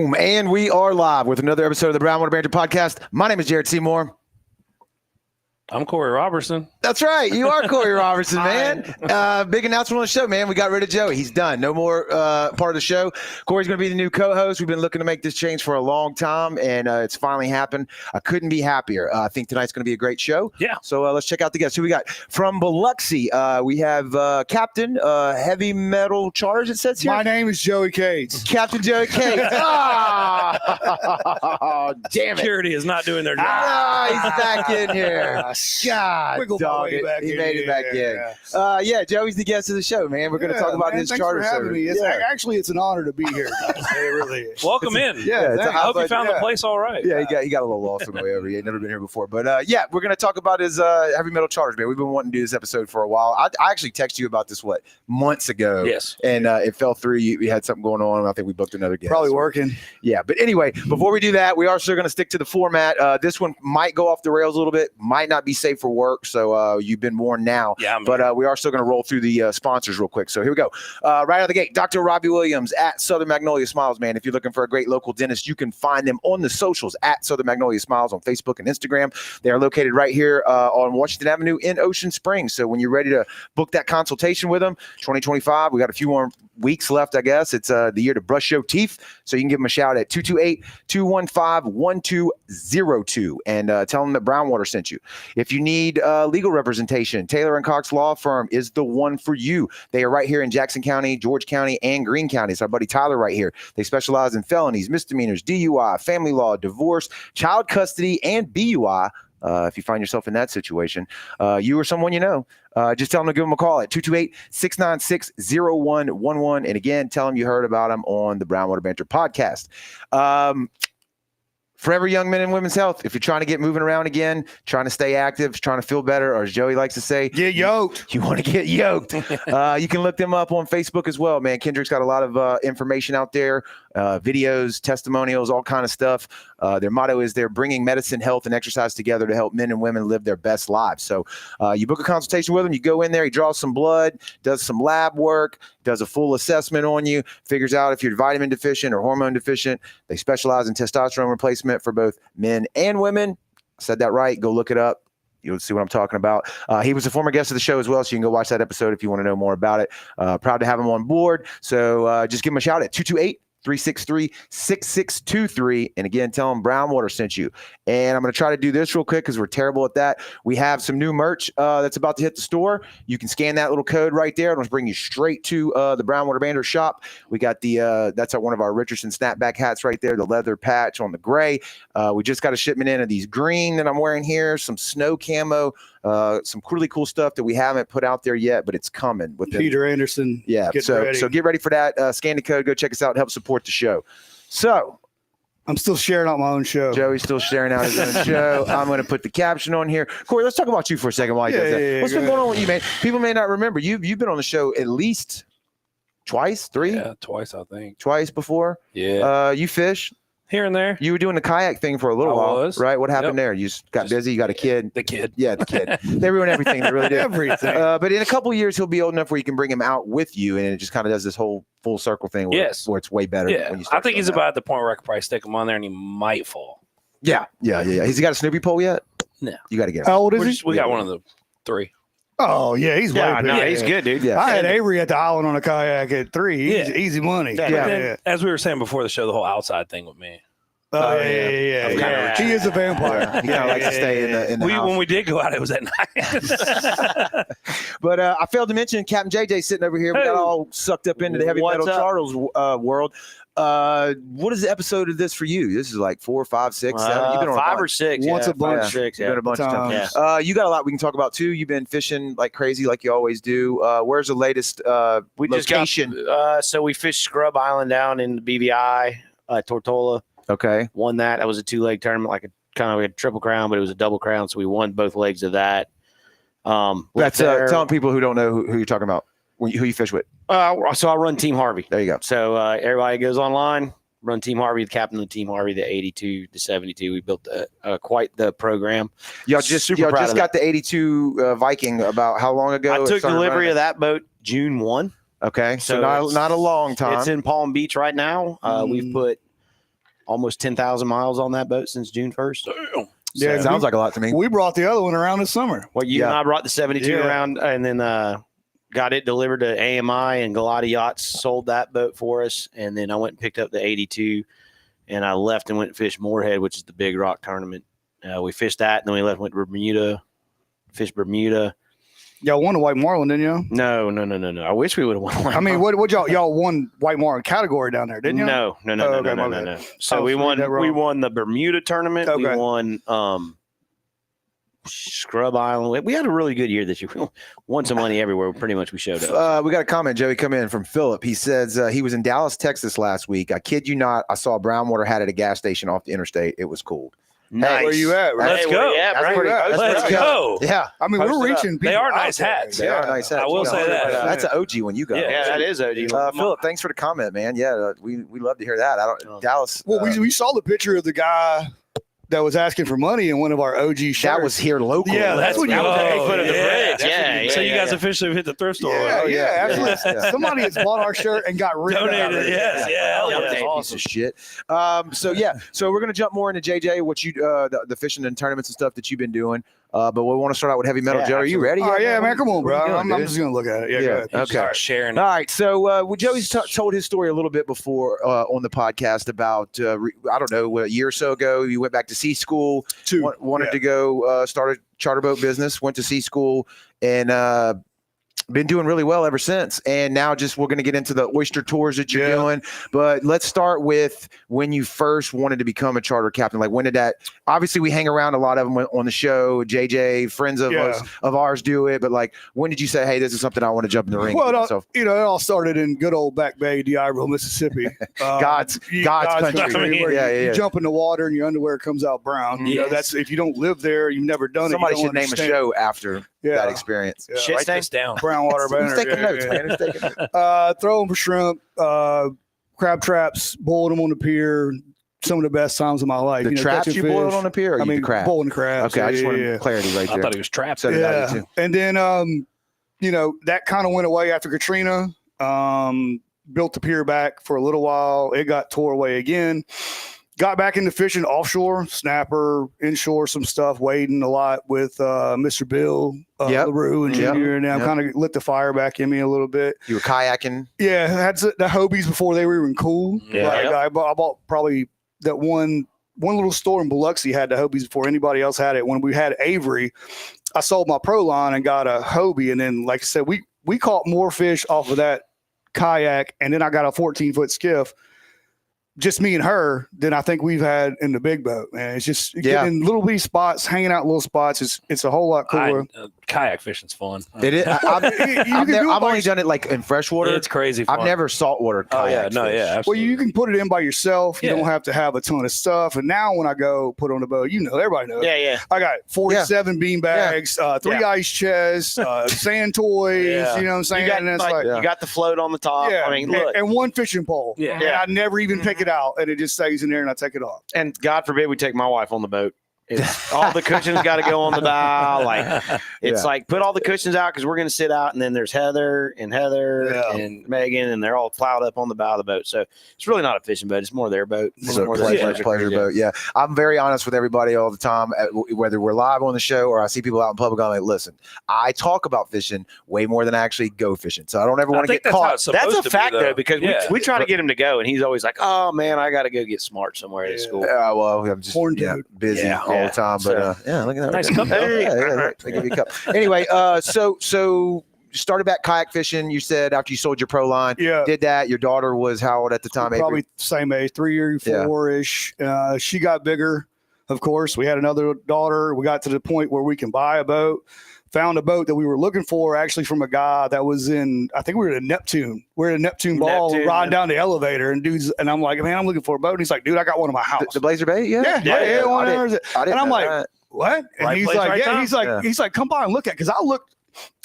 Boom. And we are live with another episode of the Brownwater Banter podcast. My name is Jared Seymour. I'm Corey Robertson. That's right. You are Corey Robertson, man. Big announcement on the show, man. We got rid of Joey. He's done. No more part of the show. Corey's going to be the new co-host. We've been looking to make this change for a long time, and it's finally happened. I couldn't be happier. I think tonight's going to be a great show. Yeah. So let's check out the guests. Who we got? From Biloxi, we have Captain Heavy Metal Charge, it says here. My name is Joey Cates. Captain Joey Cates. Oh, damn it. Security is not doing their job. He's back in here. God, Wiggled my dog way it. back He in made it back here, in. Yeah, Joey's the guest of the show, man. We're going to talk about his thanks charter for having service. me. It's, Yeah. Actually, it's an honor to be here. Guys. It really is. Welcome in. Yeah, it's a I hope you found yeah. the place all right. Yeah, he got a little lost on the way over. He had never been here before. But yeah, we're going to talk about his heavy metal charters, man. We've been wanting to do this episode for a while. I actually texted you about this, months ago? Yes. And it fell through. We had something going on. And I think we booked another guest. Probably working. Yeah, but anyway, before we do that, we are still going to stick to the format. This one might go off the rails a little bit, might not be safe for work, so you've been warned now. Yeah, but we are still going to roll through the sponsors real quick. So here we go. Right out of the gate, Dr. Robbie Williams at Southern Magnolia Smiles, man. If you're looking for a great local dentist, you can find them on the socials at Southern Magnolia Smiles on Facebook and Instagram. They are located right here on Washington Avenue in Ocean Springs. So when you're ready to book that consultation with them, 2025, we got a few more weeks left, I guess. It's the year to brush your teeth. So you can give them a shout at 228-215-1202 and tell them that Brownwater sent you. If you need legal representation, Taylor & Cox Law Firm is the one for you. They are right here in Jackson County, George County, and Greene County. It's our buddy Tyler right here. They specialize in felonies, misdemeanors, DUI, family law, divorce, child custody, and BUI. If you find yourself in that situation, you or someone you know, just tell them to give them a call at 228-696-0111. And again, tell them you heard about them on the Brownwater Banter podcast. Forever Young Men and Women's Health. If you're trying to get moving around again, trying to stay active, trying to feel better, or as Joey likes to say, Get yoked. you want to get yoked. You can look them up on Facebook as well, man. Kendrick's got a lot of information out there, videos, testimonials, all kind of stuff. Their motto is they're bringing medicine, health, and exercise together to help men and women live their best lives. So you book a consultation with him. You go in there, he draws some blood, does some lab work, does a full assessment on you, figures out if you're vitamin deficient or hormone deficient. They specialize in testosterone replacement for both men and women. I said that right. Go look it up. You'll see what I'm talking about. He was a former guest of the show as well, so you can go watch that episode if you want to know more about it. Proud to have him on board. So just give him a shout at 228-363-6623. And again, tell them Brownwater sent you. And I'm going to try to do this real quick because we're terrible at that. We have some new merch that's about to hit the store. You can scan that little code right there. It'll bring you straight to the Brownwater Banter shop. We got that's one of our Richardson snapback hats right there, the leather patch on the gray. We just got a shipment in of these green that I'm wearing here, some snow camo, some really cool stuff that we haven't put out there yet, but it's coming. With Peter Anderson. Yeah, so get ready for that. Scan the code. Go check us out. Help support the show. So I'm still sharing out my own show. Joey's still sharing out his own show. I'm going to put the caption on here. Corey, let's talk about you for a second while he does that. What's been going on with you, man? People may not remember. You've been on the show at least twice, three? Yeah, twice, I think. Twice before? Yeah. You fish? Here and there. You were doing the kayak thing for a little while, right? What happened there? You just got busy. You got a kid. The kid. Yeah, the kid. They ruin everything. They really do. Everything. But in a couple of years, he'll be old enough where you can bring him out with you, and it just kind of does this whole full circle thing where it's way better. Yeah, when you start I think he's out. about at the point where I could probably stick him on there and he might fall. Yeah. Has he got a Snoopy pole yet? No. You got to get him. How old is he? We got one of the three. Oh, yeah, he's way big. He's good, dude. Yeah. I had Avery at the island on a kayak at 3. Easy money. But then, as we were saying before the show, the whole outside thing with me. Oh, yeah. He is a vampire. He kind of likes to stay in the house. When we did go out, it was at night. But I failed to mention Captain JJ sitting over here. We got all sucked up into the heavy metal Charles world. What is the episode of this for you? This is like 4, 5, 6, 7. You've been on 5 or 6. Once a bunch. 5 or 6. You've been a bunch of times. You got a lot we can talk about too. You've been fishing like crazy, like you always do. Where's the latest We location? just got, so we fished Scrub Island down in the BVI, Tortola. Okay. Won that. That was a 2-leg tournament, like a triple crown, but it was a double crown. So we won both legs of that. That's telling people who don't know who you're talking about, who you fish with. So I run Team Harvey. There you go. So everybody goes online, run Team Harvey, the captain of Team Harvey, the 82 to 72. We built quite the program. Y'all just got the 82 Viking about how long ago? I took delivery of that boat June 1. Okay. So not a long time. It's in Palm Beach right now. We've put almost 10,000 miles on that boat since June 1st. Damn. Yeah, It sounds like a lot to me. we brought the other one around this summer. Well, you and Yeah. I brought the 72 Yeah. around and then got it delivered to AMI, and Galata Yachts sold that boat for us. And then I went and picked up the 82, and I left and went and fished Moorhead, which is the big rock tournament. We fished that, and then we left, went to Bermuda, fished Bermuda. Y'all won the White Marlin, didn't you? No. I wish we would have won. I mean, what y'all won White Marlin category down there, didn't you? No. Oh, okay, my bad. No. So I was we reading that wrong. won the Bermuda tournament. We Okay. won Scrub Island. We had a really good year this year. We won some money everywhere. Pretty much we showed up. We got a comment, Joey, come in from Philip. He says he was in Dallas, Texas last week. I kid you not. I saw a brown water hat at a gas station off the interstate. It was cool. Nice. Where you at? Right? Let's Hey, go. where you at, That's Brian? pretty- that's Let's pretty go. Yeah, I mean, Post we're it up. reaching. They people are out nice there. hats. they are nice hats. I will say that. That's an OG when you go. Yeah. Yeah, that is OG. Philip, thanks for the comment, man. Yeah, we love to hear that. Dallas. Well, we saw the picture of the guy that was asking for money in one of our OG shirts. that was here locally. Yeah, that's what you Oh, take foot of the yeah. bridge. Yeah, So you guys yeah. officially hit the thrift store. Yeah, Oh, yeah, yeah, absolutely. yeah. Somebody has bought our shirt and got rid of Donated, it. yes, yeah, hell That yeah. was That's a awesome. piece of shit. So we're gonna jump more into JJ, what you the fishing and tournaments and stuff that you've been doing. But we want to start out with heavy metal. Yeah, Joe, are you ready? Oh, yeah, man. Come on, What are bro. you doing, I'm dude? just going to look at it. Yeah, Yeah. go ahead. Okay. Start sharing. All right, so Joey's told his story a little bit before on the podcast about I don't know, a year or so ago. You went back to sea school, wanted to go start a charter boat business, went to sea school, and been doing really well ever since. And now we're going to get into the oyster tours that you're doing. But let's start with when you first wanted to become a charter captain. Like, when did that? Obviously, we hang around a lot of them on the show. JJ, friends of ours do it. But like, when did you say, hey, this is something I want to jump in the ring? Well, So it all started in good old Back Bay, D'Iberville, Mississippi. God's country. Where Yeah, you jump in the water and your underwear comes out brown. You know, that's if you don't live there, you've never done it. Somebody you should don't name a show after that experience. Yeah. Shit Write stain? this down. Brown water Who's banner. taking notes, man? Who's taking notes? Throw them for shrimp, crab traps, boiled them on the pier. Some of the best times of my life. The traps catching you boiled fish. on the pier, or I mean, the crab? boiling crabs. Okay, I just Yeah, wanted yeah. clarity right I there. thought he was trapped. Said it out Yeah. too. And then, that kind of went away after Katrina. Built the pier back for a little while. It got tore away again. Got back into fishing offshore, snapper, inshore, some stuff, wading a lot with Mr. Bill LaRue and Junior. And now kind of lit the fire back in me a little bit. You were kayaking. Yeah, had the Hobies before they were even cool. Yeah. Like, I bought probably that one little store in Biloxi had the Hobies before anybody else had it. When we had Avery, I sold my Pro line and got a Hobie. And then, like I said, we caught more fish off of that kayak. And then I got a 14-foot skiff, just me and her, than I think we've had in the big boat, man. It's just getting in little bitty spots, hanging out in little spots. It's a whole lot cooler. Kayak fishing's fun. It is. I've only done it like in freshwater. It's crazy fun. I've never saltwater Oh, yeah. kayak. No, yeah. Well, Absolutely. you can put it in by yourself. You Yeah. don't have to have a ton of stuff. And now when I go put on the boat, everybody knows. Yeah. I got 47 bean bags, 3 ice chests, sand toys. Yeah. You know what I'm saying? And it's You got the float on the top. yeah. I mean, look. and one fishing pole. Yeah. And I never even pick it out, and it just stays in there, and I take it off. And God forbid we take my wife on the boat. It's, all the cushions got to go on the bow. Like it's like put all the cushions out because we're going to sit out, and then there's Heather and Megan, and they're all plowed up on the bow of the boat. So it's really not a fishing boat; it's more their boat. It's a more pleasure boat. Yeah, I'm very honest with everybody all the time, whether we're live on the show or I see people out in public. I'm like, listen, I talk about fishing way more than I actually go fishing, so I don't ever want to get caught. That's a fact, though, because Yeah. we try to get him to go, and he's always like, "Oh man, I got to go get smart somewhere at school." Well, I'm just busy all the time, but look at that. Nice cup, though. They give you a cup. Anyway, so started back kayak fishing. You said after you sold your pro line, did that. Your daughter was how old at the time? Probably Avery? same age, 3 or 4-ish. She got bigger. Of course, we had another daughter. We got to the point where we can buy a boat. Found a boat that we were looking for, actually from a guy that was in, I think we were at Neptune. We're at a Neptune ball, riding down the elevator, and I'm like, man, I'm looking for a boat. And he's like, dude, I got one in my house. The Blazer Bay? Yeah. And I'm like, what? And Right he's place, like, right time. he's like, come by and look at it. Because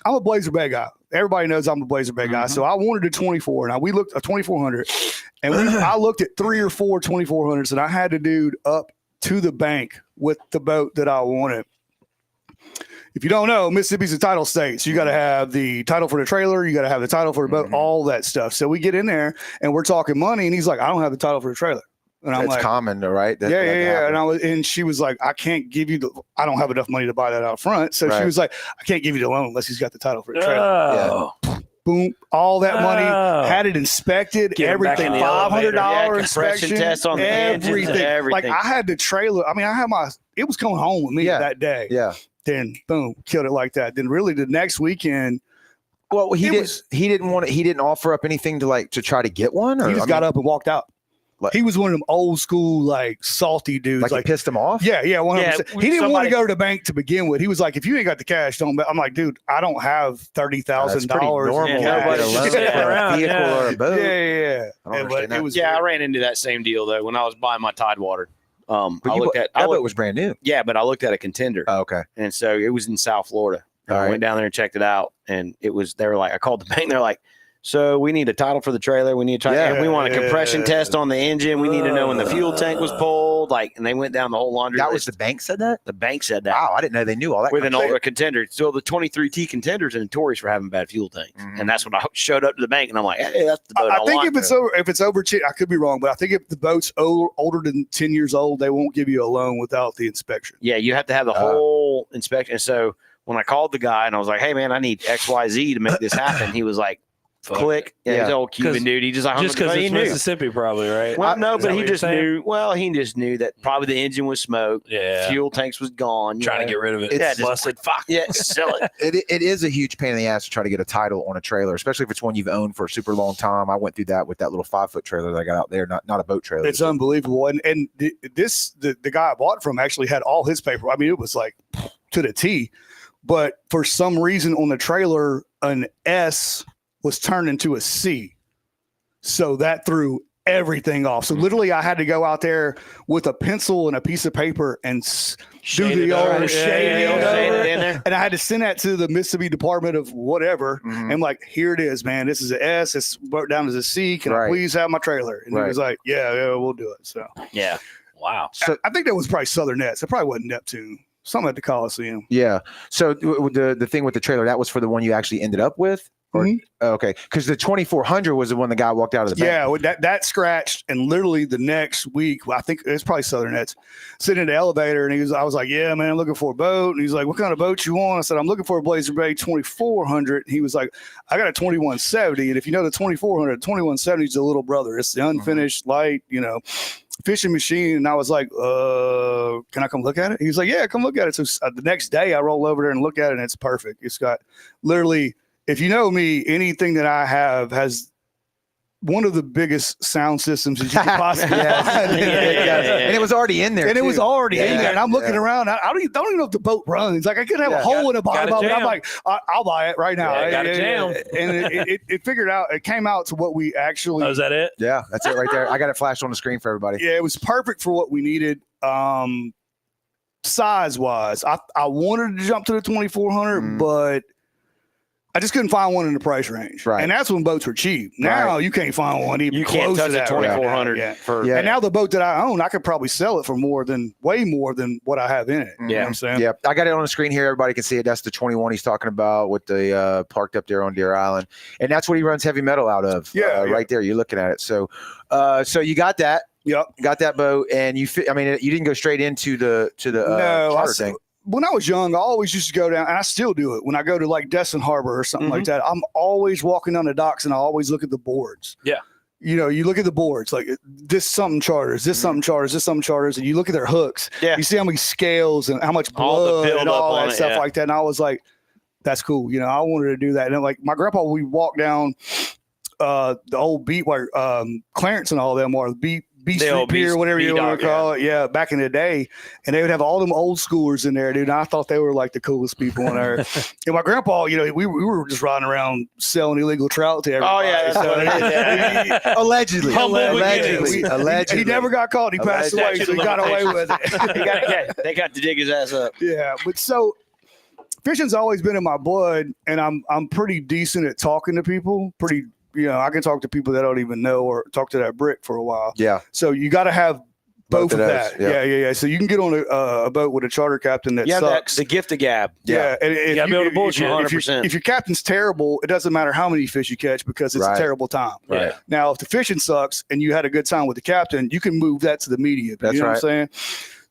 I'm a Blazer Bay guy. Everybody knows I'm a Blazer Bay guy. So I wanted a 24. Now we looked a 2400, and I looked at 3 or 4 2400s, and I had the dude up to the bank with the boat that I wanted. If you don't know, Mississippi's a title state. So you got to have the title for the trailer. You got to have the title for the boat, all that stuff. So we get in there and we're talking money. And he's like, I don't have the title for the trailer. And I'm It's like, common, though, right? That yeah. can happen. And she was like, I can't give you I don't have enough money to buy that out front. So Right. she was like, I can't give you the loan unless he's got the title for the trailer. Oh. Boom, all that money, Oh. had it inspected, Get him back everything, in the elevator. $500 Yeah, inspection, compression test on the engines, everything. Like I had the trailer. I mean, it was coming home with me Yeah. that day. Yeah. Then boom, killed it like that. Then really the next weekend, Well, he It didn't offer up anything to try to get one, or he just got up and walked out. Like- He was one of them old school, like salty dudes. like, Like, it pissed him off. yeah, 100%. Yeah, He didn't want somebody- to go to the bank to begin with. He was like, if you ain't got the cash, don't. I'm like, dude, I don't have $30,000. That's pretty normal. Yeah, to get nobody a loan should for sit a around, vehicle yeah. or a boat. Yeah. I don't Yeah, understand but that. it was. Yeah, I ran into that same deal though when I was buying my Tidewater. But I looked at that boat was brand new. but I looked at a contender, Oh, okay. and so it was in South Florida. All I right. went down there and checked it out, and it was. They were like, I called the bank. They're like, so we need a title for the trailer. We need to try. Yeah. and we want a compression Yeah. test on the engine. We need to know when the fuel tank was pulled. Like, and they went down the whole laundry That was list. the bank said that. The bank said that. Wow, I didn't know they knew all that. With kind an of older contender. So the 23T contenders are notorious for having bad fuel tanks. Mhm. And that's when I showed up to the bank and I'm like, hey, that's the boat I I think want. if it's over, I could be wrong, but I think if the boat's older than 10 years old, they won't give you a loan without the inspection. Yeah, you have to have the whole inspection. So when I called the guy and I was like, hey, man, I need XYZ to make this happen, he was like, click. Yeah, Yeah. he's an old Cuban 'Cause- dude. He just like, Just because he it's knew. Mississippi, probably, right? Well, no, Is that but he what you're just saying? knew. Well, he just knew that probably the engine was smoked. Yeah. Fuel tanks was gone. Trying to get rid of it. It's It's busted. Fuck. Yeah, sell it. It is a huge pain in the ass to try to get a title on a trailer, especially if it's one you've owned for a super long time. I went through that with that little 5-foot trailer that I got out there, not a boat trailer. It's unbelievable. And the guy I bought from actually had all his paper. I mean, it was like to the T. But for some reason on the trailer, an S was turned into a C. So that threw everything off. So literally I had to go out there with a pencil and a piece of paper and do Shade the it over. old Yeah, shading yeah, yeah. Shade over it it. in there. And I had to send that to the Mississippi Department of whatever. Mhm. And like, here it is, man. This is an S. It's broke down as a C. Can Right. I please have my trailer? And he Right. was like, yeah, we'll do it. So Yeah. Wow. So- I think that was probably Southern Nets. It probably wasn't Neptune. Something at the Coliseum. Yeah. So the thing with the trailer, that was for the one you actually ended up with? Or, Mhm. Okay. Because the 2400 was the one the guy walked out of the bank. Yeah, well, that scratched, and literally the next week, well, I think it's probably Southern Nets, sitting in the elevator, and I was like, yeah, man, I'm looking for a boat. And he's like, what kind of boat you want? I said, I'm looking for a Blazer Bay 2400. He was like, I got a 2170. And if you know the 2400, 2170 is the little brother. It's the unfinished light, fishing machine. And I was like, can I come look at it? He was like, yeah, come look at it. So the next day I roll over there and look at it, and it's perfect. It's got literally, if you know me, anything that I have has one of the biggest sound systems that you could possibly have. And it was already in there. And it was too. already in Yeah, there. And I'm looking yeah. around. I don't even know if the boat runs. Like I could have Yeah. a hole in the bottom Got of a it. I'm jam. like, I'll buy it right now. Yeah, got a jam. And it figured out. It came out to what we actually. Oh, is that it? Yeah, that's it right there. I got it flashed on the screen for everybody. Yeah, it was perfect for what we needed. Size wise, I wanted to jump to the 2400, Mhm. but I just couldn't find one in the price range. Right. And that's when boats were cheap. Now Right. you can't find one even You close can't touch to a that right now. 2400 Yeah. for Yeah. And now the boat that I own, I could probably sell it for way more than what I have in it. You know Yeah. what I'm saying? Yeah, I got it on the screen here. Everybody can see it. That's the 21 he's talking about with the parked up there on Deer Island, and that's what he runs heavy metal out of. Yeah, yeah. Right there. You're looking at it. So, so you got that. Yep. Got that boat, and you didn't go straight into the No, charter thing. when I was young, I always used to go down, and I still do it when I go to like Destin Harbor or something like that. I'm always walking down the docks, and I always look at the boards. Yeah. You look at the boards, like this something charters, this something charters, this something charters, and you look at their hooks. Yeah. You see how many scales and how much All the blood and buildup all on that it, stuff yeah. like that. And I was like, that's cool. I wanted to do that. And then, like my grandpa, we walked down the old beat where Clarence and all them are beat The Street old Pier, whatever you want B-Dog, to call it. Yeah, back in the day. And they would have all them old schoolers in there, dude. And I thought they were like the coolest people on earth. And my grandpa, we were just riding around selling illegal trout to everybody. Oh, yeah, that's what it is. Allegedly. Humble Allegedly. beginnings. Allegedly. He never got caught. He passed away, Statute so he of got away with it. They got to dig his ass up. Yeah, but so fishing's always been in my blood, and I'm pretty decent at talking to people. I can talk to people that I don't even know or talk to that brick for a while. Yeah. So you got to have Both of those, that. Yeah. So you can get on a boat with a charter captain that sucks. the gift of gab. Yeah, and You gotta be able to bullshit. 100%. if your captain's terrible, it doesn't matter how many fish you catch because it's a terrible time. Right. Now, if the fishing sucks and you had a good time with the captain, you can move that to the media. That's you know right. what I'm saying?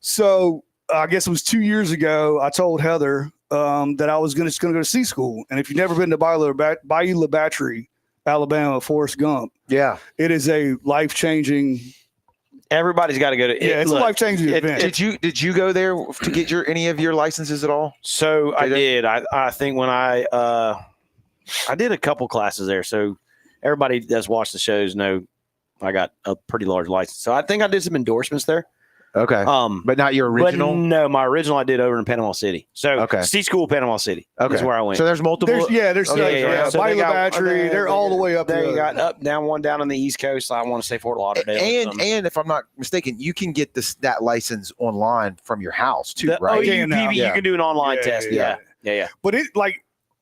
So I guess it was 2 years ago. I told Heather that I was just going to go to sea school, and if you've never been to Bayou La Battery, Alabama, Forrest Gump, Yeah. it is a life-changing. Everybody's got to go to. It's a life-changing event. Did you go there to get any of your licenses at all? So I did. I think when I did a couple classes there. So everybody that's watched the shows know I got a pretty large license. So I think I did some endorsements there. Okay. But not your original? But no, my original I did over in Panama City. So sea school, Panama City. Okay. Is where I went. So there's multiple. There's So they Bayou La got- Battery. They're all the way up There there. you got up, down, one down on the East Coast. I want to say Fort Lauderdale. and if I'm not mistaken, you can get that license online from your house too, The right? yeah, now. you can do an online test. yeah. Yeah. But it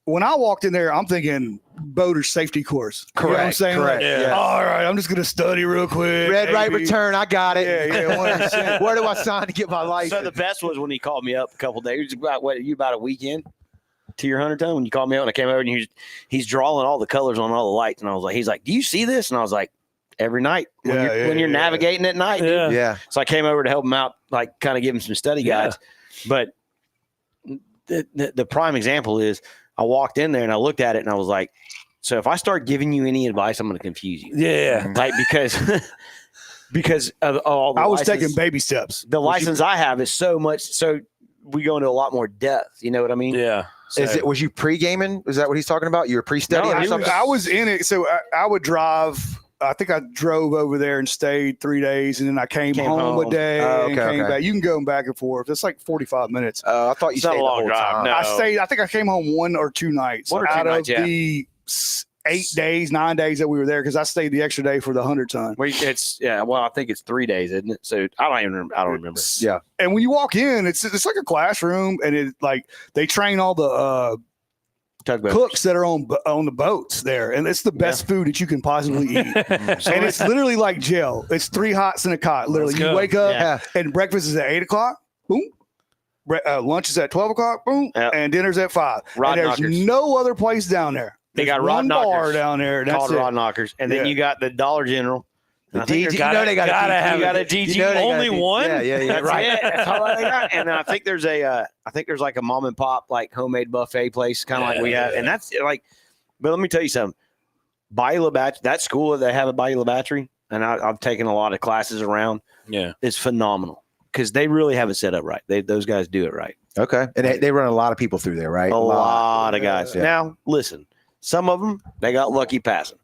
when I walked in there, I'm thinking boater safety course. You know what I'm Correct, saying? correct, Like, yeah. all right, I'm just gonna study real quick. Red right maybe. return. I got it. Yeah, 100%. Where do I sign to get my license? So the best was when he called me up a couple of days. It was about a weekend to your 100-ton when you called me out and I came over and he's drawing all the colors on all the lights and I was like, he's like, do you see this? And I was like, every night when you're navigating at night. Yeah. Yeah. So I came over to help him out, like kind of give him some study guides. But the prime example is I walked in there and I looked at it and I was like, so if I start giving you any advice, I'm going to confuse you. Yeah. Like because of all the I was license- taking baby steps. the license I have is so much. So we go into a lot more depth. You know what I mean? Yeah. So, Was you pre-gaming? Is that what he's talking about? You were pre-studying No, or something? I was in it, so I would drive. I think I drove over there and stayed 3 days, and then I came home a day Oh, and okay, came okay. back. You can go back and forth. It's like 45 minutes. I thought you It's not stayed a the long whole drive, time. no. I stayed. I think I came home 1 or 2 nights 1 or 2 out nights, of yeah. the 8 days, 9 days that we were there because I stayed the extra day for the 100-ton. well, I think it's 3 days, isn't it? So I don't remember. Yeah. And when you walk in, it's like a classroom, and it like they train all the Tugboat. cooks that are on the boats there, and it's the best food that you can possibly eat. And it's literally like jail. It's 3 hots and a cot. Literally, Let's you go. wake up Yeah. and breakfast is at 8 o'clock. Boom. Lunch is at 12 o'clock. Boom. Yep. And dinner's at 5. Rod and there's knockers. no other place down there. They got There's rod one bar knockers down there. And that's called it. rod knockers, and then Yeah. you got the Dollar General. The I think DG, they're- you know they got gotta a have DG. got a it. DG. You know they got Only a DG. one? Yeah. That's Right. it. That's all I got. And then I think there's like a mom and pop like homemade buffet place, kind of like we have, and that's like. But let me tell you something. Bayou La Battery, that school that they have at Bayou La Battery, and I've taken a lot of classes around. Yeah. Is phenomenal because they really have it set up right. Those guys do it right. Okay. And they run a lot of people through there, right? A lot of guys. Yeah. Now, listen, some of them they got lucky passing.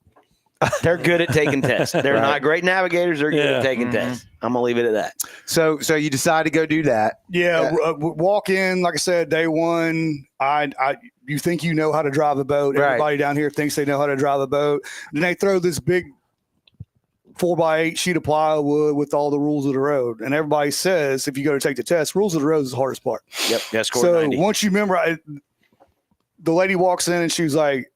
They're good at taking tests. They're Right. not great navigators. They're good Yeah. at taking tests. I'm gonna leave it at that. So you decide to go do that. Yeah, walk in, like I said, day one. You think you know how to drive a boat. Right. Everybody down here thinks they know how to drive a boat. Then they throw this big 4x8 sheet of plywood with all the rules of the road. And everybody says, if you go to take the test, rules of the road is the hardest part. Yep. Yeah. Score So 90. once you memorize, the lady walks in and she's like,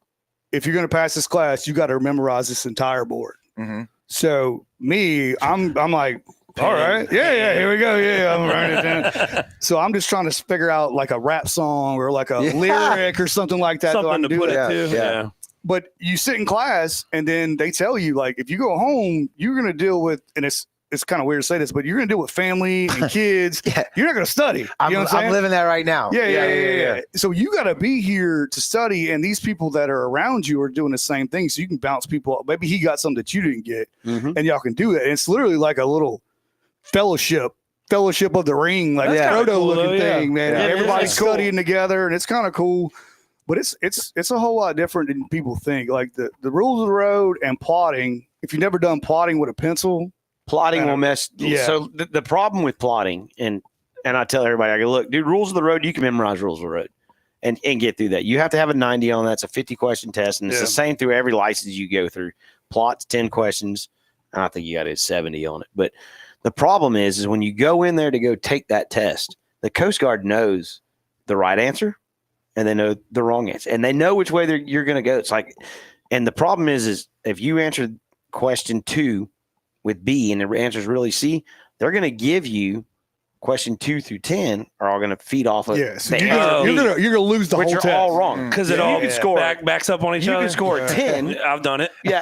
if you're going to pass this class, you got to memorize this entire board. Mm-hmm. So me, I'm like, all right, yeah, here we go. Yeah, I'm writing it down. So I'm just trying to figure out like a rap song or like a lyric or something like that. so I Something can to do put that. it to. Yeah. Yeah. But you sit in class and then they tell you like, if you go home, you're going to deal with, and it's kind of weird to say this, but you're going to deal with family and kids. Yeah. You're not going to study. You know I'm what I'm saying? living that right now. Yeah. So you got to be here to study, and these people that are around you are doing the same thing. So you can bounce people up. Maybe he got something that you didn't get, Mhm. and y'all can do it. And it's literally like a little fellowship of the ring, like That's kinda proto cool, looking though, yeah. thing, man. Yeah. And It is. everybody's That's cool. studying together, and it's kind of cool. But it's a whole lot different than people think. Like the rules of the road and plotting. If you've never done plotting with a pencil, Plotting will mess. Yeah. So the problem with plotting, and I tell everybody, I go, look, dude, rules of the road, you can memorize rules of the road and get through that. You have to have a 90 on that. It's a 50 question test, and it's Yeah. the same through every license you go through. Plots 10 questions. And I think you got a 70 on it. But the problem is when you go in there to go take that test, the Coast Guard knows the right answer and they know the wrong answer, and they know which way you're going to go. It's like, and the problem is if you answer question 2 with B and the answer is really C, they're going to give you question 2 through 10 are all going to feed off of Yeah, so the you're gonna lose the which whole are test. all wrong. Because it Yeah, all you can score. backs up on each You other. can score a 10. I've done it. Yeah.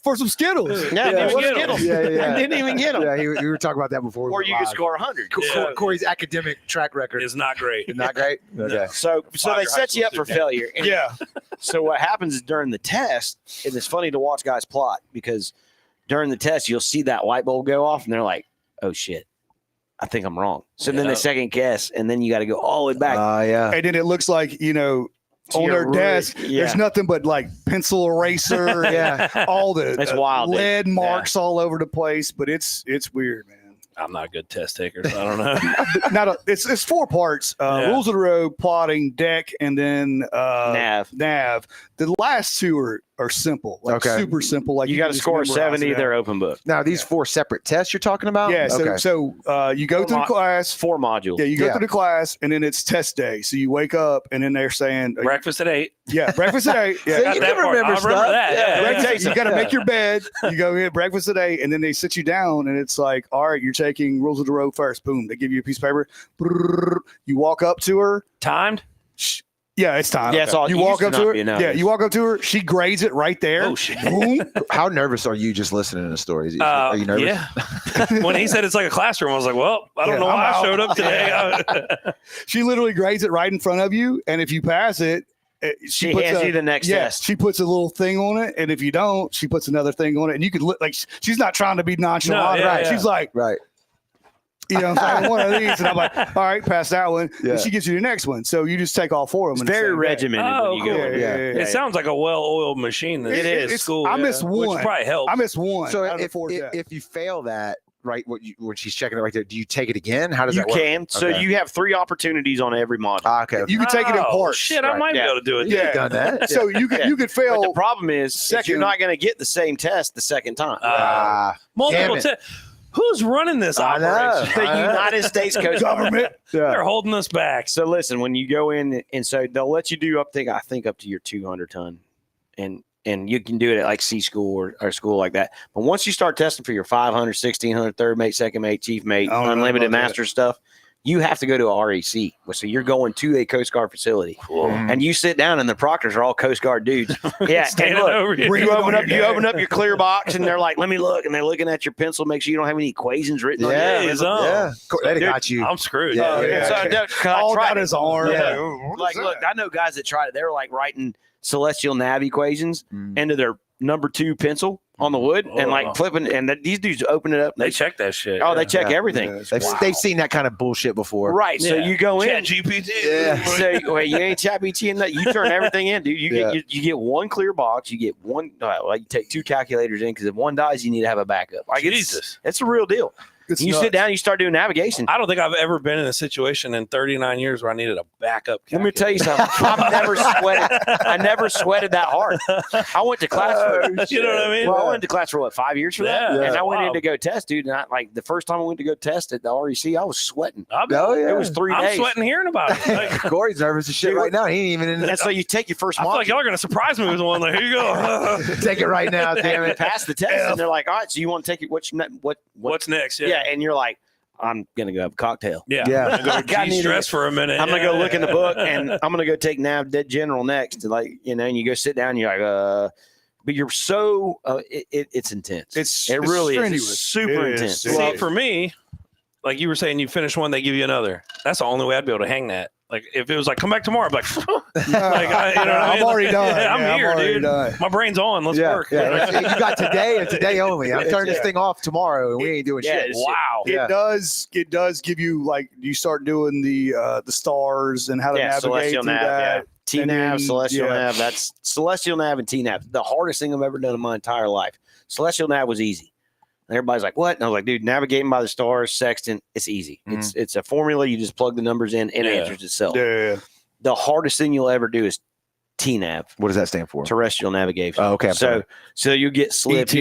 for some Skittles. Yeah, Yeah, for Skittles. Skittles. Yeah. I didn't even get them. Yeah, we were talking about that before. Or you could score 100. Yeah. Corey's academic track record It's not great. not great. Okay. So they set you up for failure. And Yeah. So what happens is during the test, and it's funny to watch guys plot because during the test you'll see that light bulb go off, and they're like, "Oh shit, I think I'm wrong." So then they second guess, and then you got to go all the way back. Yeah. And then it looks like, to on your their desk, yeah. there's nothing but like pencil eraser, Yeah. all the That's wild, dude. lead marks all over the place. But it's weird, man. I'm not a good test taker, so I don't know. It's 4 parts: Yeah. rules of the road, plotting, deck, and then nav. The last 2 are simple, like Okay. super simple. Like you got to just score memorize 70. it. They're open book. Now, these 4 separate tests you're talking about? Yeah. Okay. So you go through the class. 4 modules. Yeah, you go Yeah. through the class, and then it's test day. So you wake up, and then they're saying, Breakfast at 8. breakfast at 8. Yeah, See, Got you that can part. remember I stuff. remember that. Yeah. breakfast, you got to Yeah. make your bed. You go get breakfast at 8, and then they sit you down, and it's like, all right, you're taking rules of the road first. Boom, they give you a piece of paper. Brrr. You walk up to her. Timed? Yeah, it's time. Yeah, it's all- You it walk used up to to not her. be Yeah, nowadays. you walk up to her. She grades it right there. Oh, shit. Boom. How nervous are you just listening to the stories? Are you nervous? Yeah. When he said it's like a classroom, I was like, well, I don't Yeah, know I'm why out. I showed up today. She literally grades it right in front of you, and if you pass it, She puts hands a- you the next test. She puts a little thing on it, and if you don't, she puts another thing on it, and you could look like she's not trying to be nonchalant. No, yeah, right? yeah. She's like, Right. you know, what I'm saying, one of these, and I'm like, all right, pass that one. Yeah. And she gives you the next one, so you just take all 4 of It's them. in the very same day. regimented Oh, when you cool. go in. Yeah. It sounds like a well-oiled machine. It is. It's school. I missed which one. probably helps. I missed one. So out of the if, 4 tests. if you fail that, right, when she's checking it right there, do you take it again? How does You that work? can. So Okay. you have 3 opportunities on every module. Okay. you can take it in Oh, parts. Shit, I Right. might Yeah. be able to do it. Yeah. You've done that. So you could Yeah. you could But the fail. problem is Second- you're not going to get the same test the second time. Ah, Multiple damn it. tests. Who's running this I know. operation? the United States Coast Guard. Government. They're yeah. holding us back. So listen, when you go in, and so they'll let you do I think up to your 200 ton, and you can do it at like C school or school like that. But once you start testing for your 500, 1600, third mate, second mate, chief mate, I don't know unlimited about that. master stuff, you have to go to a REC. So you're going to a Coast Guard facility, and you sit down, and the proctors are all Coast Guard dudes. Yeah, and Standing look, over you. Bring you it open on up, your you day. open up your clear box, and they're like, "Let me look," and they're looking at your pencil, make sure you don't have any equations written on Yeah. it. He's on. Yeah. They Dude, got you. I'm screwed. Yeah, Oh, yeah. yeah. So I know- All tried got it. his arm. Yeah. Like, Like, look, I know guys that tried it. They were like writing celestial nav equations Mm. into their number 2 pencil on the wood and Oh. like flipping. And these dudes open it up. They check that shit. they check Yeah. everything. Yeah, it's They've seen that kind of bullshit before. Right. So Yeah. you go in. Chat GPT. Yeah. So wait, you ain't ChatGPT in that. You turn everything in, dude. You Yeah. get you get one clear box. You get one. Like you take 2 calculators in because if one dies, you need to have a backup. Like Jesus. it's a real deal. It's You nuts. sit down, you start doing navigation. I don't think I've ever been in a situation in 39 years where I needed a backup. Let me tell you something. I've never sweated. I never sweated that hard. I went to class for. You know what I mean? Well, I went to class for what, 5 years for that, Yeah. and I went in Wow. to go test, dude. And I like the first time I went to go test at the REC, I was sweating. Oh, yeah. It was 3 I'm days. sweating hearing about it. Like, Corey's nervous as shit Dude. right now. He ain't even in And so you take your first I feel like module, y'all are going to surprise me with one. Like, here you go. Take it right now, damn and you it. pass the test, and they're like, "All right, so you want to take it? What? What's next? Yeah. And you're like, "I'm gonna go have a cocktail. Yeah. Yeah. I'm going to I go need de-stress for a minute. I'm gonna go look in the Yeah. book, and I'm gonna go take Nav Dead General next." And like, you know, and you go sit down, and you're like, but you're so it's intense. It really is. strenuous. It's super It is. intense. It See, is. for me, like you were saying, you finish one, they give you another. That's the only way I'd be able to hang that. Like if it was like, come back tomorrow, I'd be like, you know what I mean? I'm already done. Yeah, I'm Yeah, here, already dude. done. My brain's on. Let's Yeah, work. yeah. You got today and today only. I'm turning this Yeah. thing off tomorrow, and we ain't doing Yeah, shit. it's- Wow. Yeah. It does give you like you start doing the stars and how to navigate Celestial through Nav, that. T And Nav, then, Celestial yeah. Nav. That's Celestial Nav and T Nav. The hardest thing I've ever done in my entire life. Celestial Nav was easy. And everybody's like, "What?" And I was like, "Dude, navigating by the stars, sextant, it's easy. It's a formula. You just plug the numbers in, and it Yeah. answers itself." Yeah. The hardest thing you'll ever do is T Nav, What does that stand for? terrestrial navigation. Oh, okay. I'm sorry. So you get slip, ET.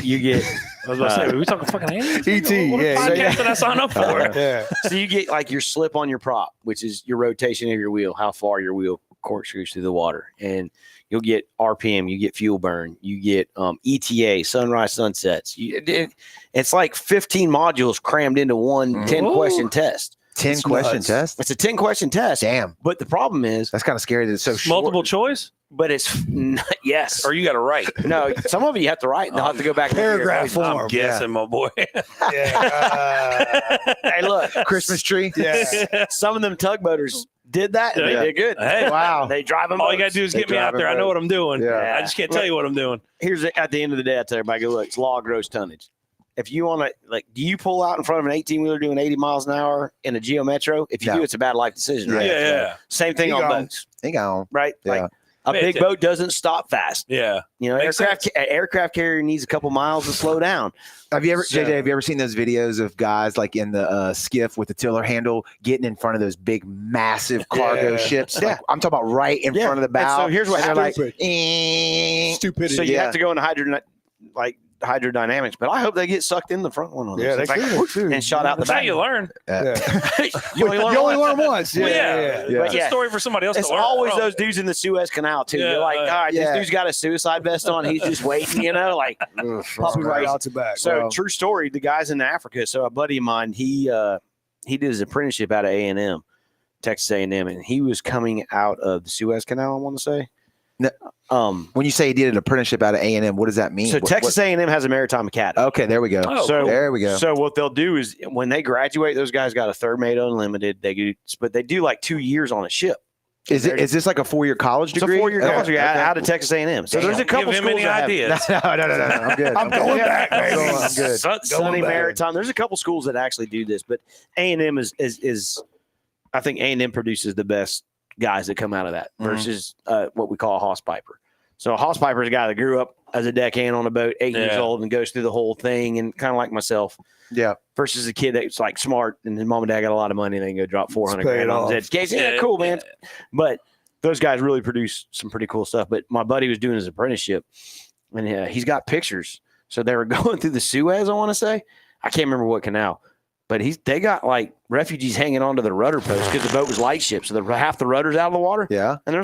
you get I was about to say, are we talking fucking aliens? ET, What yeah, podcast yeah. did I sign up for? Yeah. so you get like your slip on your prop, which is your rotation of your wheel, how far your wheel corkscrews through the water, and you'll get RPM, you get fuel burn, you get ETA, sunrise, sunsets. It's like 15 modules crammed into one 10-question test. 10-question test? It's a 10-question test. Damn. But the problem is, That's kind of scary that it's so short. Multiple choice, but it's yes. or you got to write. No, some of it you have to write. They'll have to go back. Paragraph I'm form. guessing, my boy. Hey, look, Christmas tree? Yeah. some of them tugboaters did that, and Yeah. they did good. Hey, Wow. They drive them. all you got to do is They get me out drive there. I know what I'm doing. Yeah. I just can't tell you what I'm doing. Here's at the end of the day, I tell everybody, go look. It's law of gross tonnage. If you want to, like, do you pull out in front of an 18-wheeler doing 80 miles an hour in a Geo Metro? If you No. do, it's a bad life decision, right? Yeah. Same thing You on go. boats, Hang on. right? Yeah. Like a Pay big attention. boat doesn't stop fast. Yeah. You know, Makes aircraft carrier needs a couple miles to slow down. Have you ever, So- JJ, have you ever seen those videos of guys like in the skiff with the tiller handle getting in front of those big, massive cargo Yeah. ships? Yeah. Like, I'm talking about right in Yeah. front of the And bow. so here's what and they're happens. like, Stupidity. So you Yeah. have to go into hydrodynamics, but I hope they get sucked in the front one on this. Yeah, they It's like, could, too. and shot out the That's how back. you learn. Yeah. You only learn You only once. learn once. Yeah. Well, Yeah. Yeah. It's a story for somebody else It's to learn. always from. those dudes in the Suez Canal too. Yeah, They're like, all right, yeah. this dude's got a suicide vest on. He's just waiting, you know, like. Puppy right out to back. So Well, true story. The guys in Africa. So a buddy of mine, he did his apprenticeship out of A&M, Texas A&M, and he was coming out of the Suez Canal. I want to say. No. When you say he did an apprenticeship out of A&M, what does that mean? So What- Texas A&M has a maritime academy. Okay, there we go. Oh, So- there we go. So what they'll do is when they graduate, those guys got a third mate unlimited. But they do like 2 years on a ship. Is this like a 4-year college It's a degree? 4-year Okay, college degree okay. out of Texas A&M. So Damn. there's a couple Give him schools any that have- ideas. No, I'm good. I'm going back, I'm baby. going- I'm good. Sunny back. Maritime. There's a couple schools that actually do this, but A&M is I think A&M produces the best guys that come out of that versus what we call a hoss piper. So a hoss piper is a guy that grew up as a deckhand on a boat, 8 years Yeah. old, and goes through the whole thing, and kind of like myself. Yeah. Versus a kid that's like smart, and his mom and dad got a lot of money, and they can go drop 400 Let's pay grand it on his off. education. Yeah, cool, man. But those guys really produce some pretty cool stuff. But my buddy was doing his apprenticeship, and he's got pictures. So they were going through the Suez, I want to say. I can't remember what canal. But they got like refugees hanging onto the rudder post because the boat was lightship. So half the rudder's out of the water. Yeah. And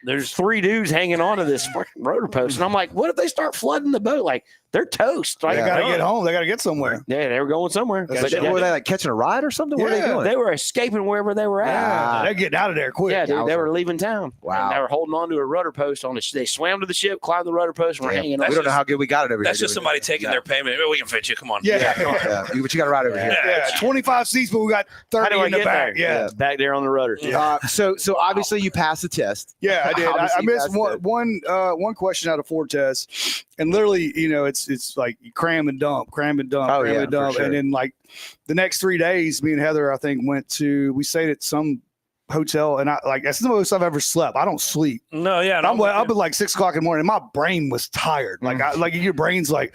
there's 3 dudes hanging onto this fucking rudder post. And I'm like, what if they start flooding the boat? Like, they're toast. Like, they got to get home. They got to get somewhere. yeah, they were going somewhere. That's But shit. Were they like catching a ride or something? What are they Yeah. doing? they were escaping wherever they were at. Yeah. They're getting out of there quick. Yeah, dude, they Yowza. were leaving town. Wow. And they were holding on to a rudder post on the. They swam to the ship, climbed the rudder post, and were Damn. hanging We on. don't know how good we got it over That's here. just do we? somebody taking their payment. Maybe we can fit you. Come on. Yeah. Yeah. But you got to ride over here. Yeah, 25 seats, but we got How 30 do I in the get back. there? Yeah. back there on the rudder. So obviously you passed the test. Yeah, I did. I Obviously, missed that's one question out of 4 tests, and literally, you know, it's like you cram and dump, Oh, cram yeah, and for dump, sure. and then like the next 3 days, me and Heather, I think, we stayed at some hotel, and that's the most I've ever slept. I don't sleep. No, yeah. I'm up at like 6 o'clock in the morning. And my brain was tired. Like your brain's like,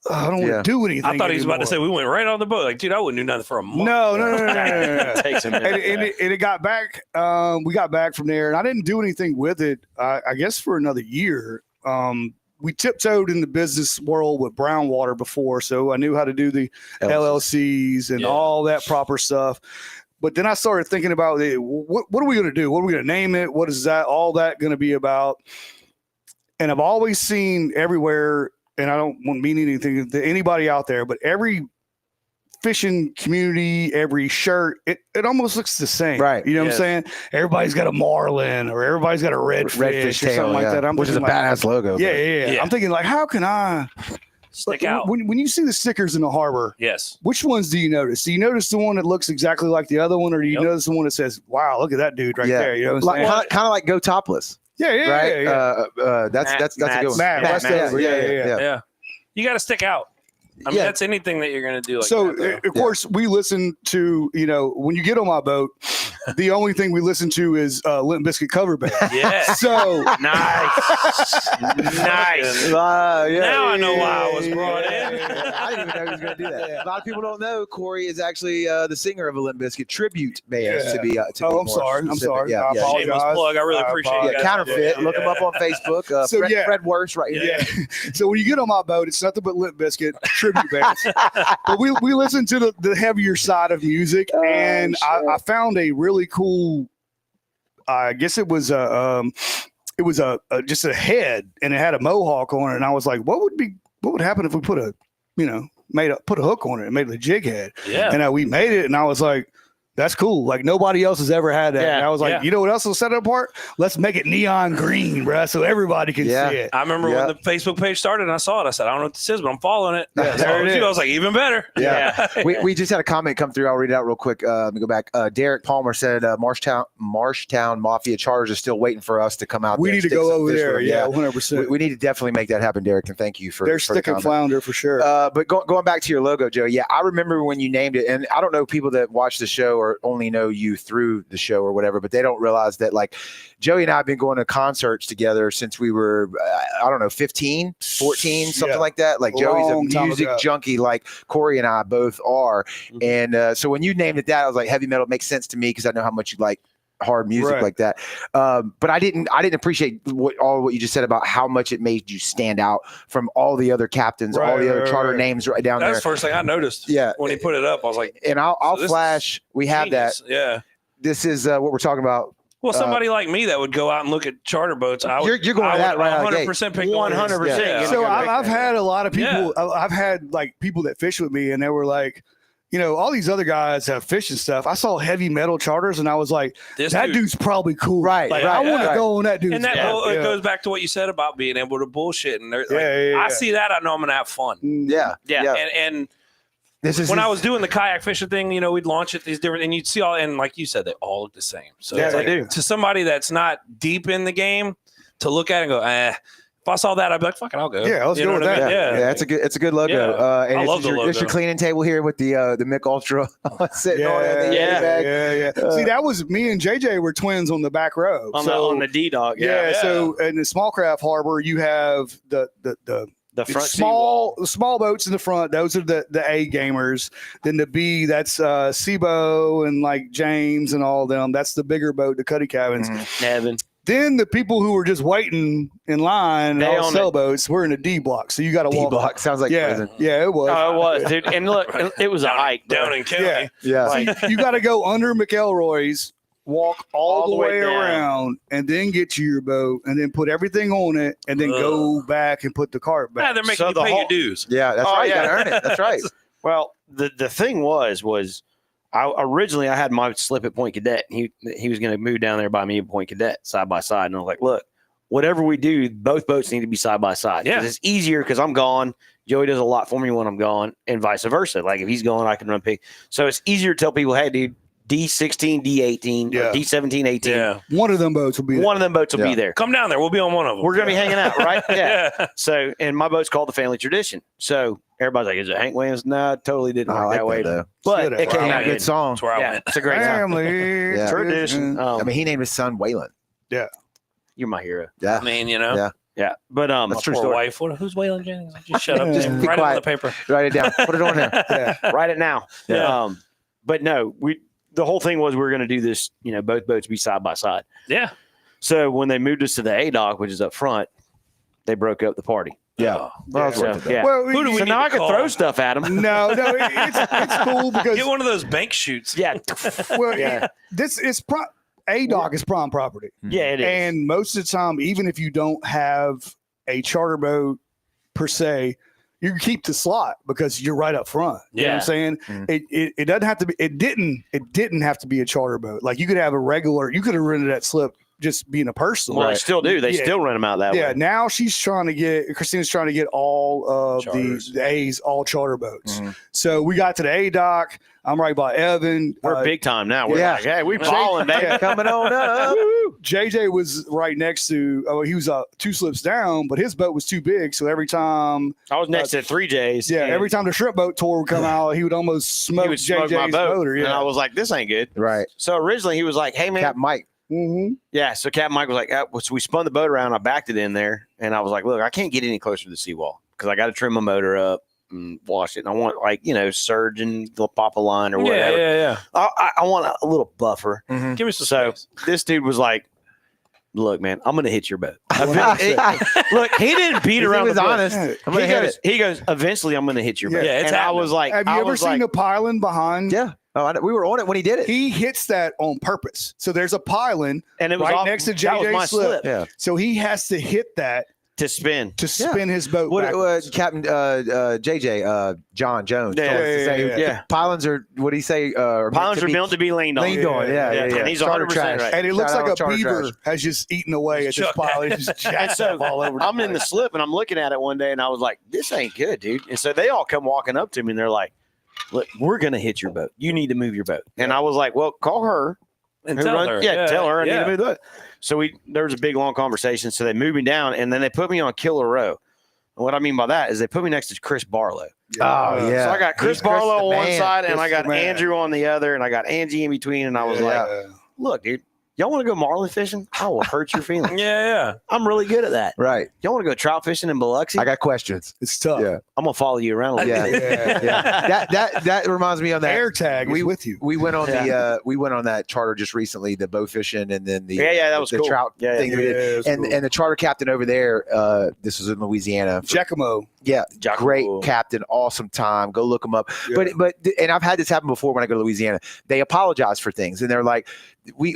"Oh, I don't want Yeah. to do anything. I thought he was about to say anymore." we went right on the boat. Like, dude, I wouldn't do nothing for a month. No. Takes a and, minute. it got back. We got back from there, and I didn't do anything with it. I guess for another year. We tiptoed in the business world with brown water before, so I knew how to do the LLCs and Yeah. all that proper stuff. But then I started thinking about what are we going to do? What are we going to name it? What is that? All that going to be about? And I've always seen everywhere, and I don't want to mean anything to anybody out there, but every fishing community, every shirt, it almost looks the same. Right. You know Yes. what I'm saying? Everybody's got a marlin or everybody's got a redfish or tail, something like yeah. that. Which is a thinking like, badass logo. yeah, but- yeah. I'm thinking like, how can I Stick out. when you see the stickers in the harbor? Yes. Which ones do you notice? Do you notice the one that looks exactly like the other one, or do you Yep. notice the one that says, "Wow, look at that dude right Yeah. there"? You know what I'm saying? Kind of like Go Topless, Yeah, right? yeah. That's a good one. Matt, Westover, yeah. Yeah. You got to stick out. I mean, Yeah. that's anything that you're going to do. Like So, that, of course, we listen to, when you get on my boat, the only thing we listen to is Limp Bizkit cover band. Yes. So, Nice. Nice. Now I know why I was brought in. I didn't even know he was going to do that. A lot of people don't know Corey is actually the singer of a Limp Bizkit tribute band. Yeah. To be I'm more sorry. I'm specific. sorry. Yeah, I yeah. apologize. Shameless plug. I really appreciate apologize. you Yeah, guys. Counterfeit. Look him up on Facebook. So, Fred, yeah. Fred Worst, right here. Yeah. So when you get on my boat, it's nothing but Limp Bizkit tribute bands. But we listen to the heavier side of music, and I found a really cool I guess it was just a head, and it had a mohawk on it. And I was like, what would happen if we put a hook on it and made it a jig head? Yeah. And we made it, and I was like, that's cool. Like nobody else has ever had that. Yeah, And I was like, you know what else will set it apart? Let's make it neon green, bro, so everybody can see it. I remember when the Facebook page started and I saw it. I said, I don't know what this is, but I'm following it. Yeah, there it is. I was like, even better. Yeah. we just had a comment come through. I'll read it out real quick. Let me go back. Derek Palmer said Marshtown Mafia Charters are still waiting for us to come out. We there need to and stick go some over fish there. for them. Yeah, 100%. We need to definitely make that happen, Derek, and thank you for They're the stick and comment. flounder for sure. But going back to your logo, Joe, yeah, I remember when you named it, and I don't know people that watch the show or only know you through the show or whatever, but they don't realize that like Joey and I have been going to concerts together since we were, 15, 14, something like that. Like Joey's a music junkie like Corey and I both are. And so when you named it that, I was like, heavy metal makes sense to me because I know how much you like hard music like that. But I didn't appreciate what you just said about how much it made you stand out from all the other captains, all the other charter names right down there. That's the first thing I noticed. Yeah. When he put it up, I was like, and I'll flash. We have that. Yeah. This is what we're talking about. Well, somebody like me that would go out and look at charter boats, you're going to that right out of the gate. 100% pick 100%. Yeah. So I've had a lot of people. I've had like people that fish with me, and they were like, all these other guys have fish and stuff. I saw heavy metal charters, and I was like, that dude's probably cool. Right. Like, I want to go on that dude's. And that it goes back to what you said about being able to bullshit. And I see that, I know I'm gonna have fun. Yeah. And this is when I was doing the kayak fishing thing, we'd launch it these different, and you'd see all, and like you said, they all look the same. So it's they do. To somebody that's not deep in the game, to look at it and go, if I saw that, I'd be like, fuck it, I'll go. Yeah, let's go with that. Yeah, it's a good logo. Yeah. And I love the logo. It's your cleaning table here with the Mick Ultra sitting on it. Yeah. See, that was me and JJ were twins on the back row. On the D-Dog. Yeah. So in the small craft harbor, you have the front small boats in the front. Those are the A gamers. Then the B, that's Sibo and like James and all them. That's the bigger boat, the cuddy cabins. Evan. Then the people who were just waiting in line and all sailboats, we're in a D block. So you got to walk. D block sounds like prison. Yeah, it was. Oh, it was, dude. And look, it was a hike down in County. Yeah. So you got to go under McElroy's, walk all the way around, and then get to your boat, and then put everything on it, and then go back and put the cart back. Yeah, they're making you pay your dues. Yeah, that's right. You got to earn it. That's right. Well, the thing was I originally had my slip at Point Cadet. He was going to move down there by me at Point Cadet side by side. And I was like, look, whatever we do, both boats need to be side by side. Yeah. It's easier because I'm gone. Joey does a lot for me when I'm gone, and vice versa. Like if he's gone, I can run pig. So it's easier to tell people, hey, dude, D16, D18, or D17, 18. Yeah. One of them boats will be there. One of them boats will be there. Come down there. We'll be on one of them. We're going to be hanging out, right? Yeah. So, and my boat's called the Family Tradition. So everybody's like, is it Hank Williams? No, it totally didn't work that way. Though. But It Came came out a good song. That's where I went. it's a great song. Family Tradition. I mean, he named his son Waylon. You're my hero. Yeah. I mean, Yeah. But That's true poor story. wife. Who's Waylon Jennings? Just shut up. Just Be write it on quiet. the paper. Write it down. Put it on there. write it now. Yeah. But no, the whole thing was we were going to do this, both boats be side by side. Yeah. So when they moved us to the A dock, which is up front, they broke up the party. Yeah. Well, I was worth it, though. Yeah. Well, Who do we So need now to I can call? throw stuff at them. No, it's cool because Get one of those bank shoots. Yeah. well, A dock is prime property, Yeah, it is. and most of the time, even if you don't have a charter boat per se, you can keep the slot because you're right up front. You know what I'm saying? It doesn't have to be. It didn't have to be a charter boat. Like you could have a regular. You could have rented that slip just being a personal. Well, they still do. They still run them out that way. Yeah, now Christina's trying to get all of Charters. the A's, all charter boats. So we got to the A dock. I'm right by Evan. We're big time now. We're yeah. like, hey, we're balling, baby. Coming on up. JJ was right next to, he was 2 slips down, but his boat was too big. So every time, I was next to 3Js. and every time the shrimp boat tour would come out, he would almost smoke he would smoke JJ's my boat. motor. And I was like, this ain't good. Right. So originally he was like, hey, man. Cap Mike. Mm-hmm. Yeah, so Captain Mike was like, so we spun the boat around. I backed it in there, and I was like, look, I can't get any closer to the seawall because I got to trim my motor up and wash it. And I want, surge and the pop a line or whatever. Yeah. I want a little buffer. Mm-hmm. Give me some So space. this dude was like, look, man, I'm going to hit your boat. Look, he didn't beat around He was the bush. honest. Yeah. I'm gonna hit it. He goes, eventually I'm going to hit your boat. Yeah, it's and I happening. was like, Have you ever seen a piling behind? Yeah. Oh, we were on it when he did it. He hits that on purpose. So there's a pylon And it was right off, next to that was my JJ's slip. Yeah. So he has to hit that to spin. to spin his boat. What backwards. Captain JJ John Jones Yeah, told us to say, yeah. pylons are what do you say? Pylons are built to be leaned on. leaned on. Yeah. And he's Charter 100% trash. right. And it looks Shout like out a Charter beaver Trash. has just eaten away at this Chuck. pylon. It's just And jacked so up all over. I'm in the slip and I'm looking at it one day and I was like, this ain't good, dude. And so they all come walking up to me and they're like, look, we're going to hit your boat. You need to move your boat. And I was like, well, call her. And Who tell run- her. Yeah, tell her I need yeah. to move the boat. So there was a big, long conversation. So they moved me down and then they put me on Killer Row. And what I mean by that is they put me next to Chris Barlow. Oh yeah. So I got Chris He's Barlow the on one man. side and Chris I got the man. Andrew on the other and I got Angie in between. And I was like, look, dude, y'all want to go marlin fishing? I will hurt your feelings. Yeah. I'm really good at that. Right. Y'all want to go trout fishing in Biloxi? I got questions. It's tough. Yeah. I'm going to follow you around a little Yeah. bit. That reminds me on that. Air tag is with you. We went on we went on that charter just recently, the bow fishing, and then the Yeah, that was the cool. trout Yeah, thing. yeah, we did. it was and cool. and the charter captain over there, this was in Louisiana. Giacomo. Yeah, Giacomo. great captain, awesome time. Go look him up. Yeah. But and I've had this happen before when I go to Louisiana. They apologize for things, and they're like,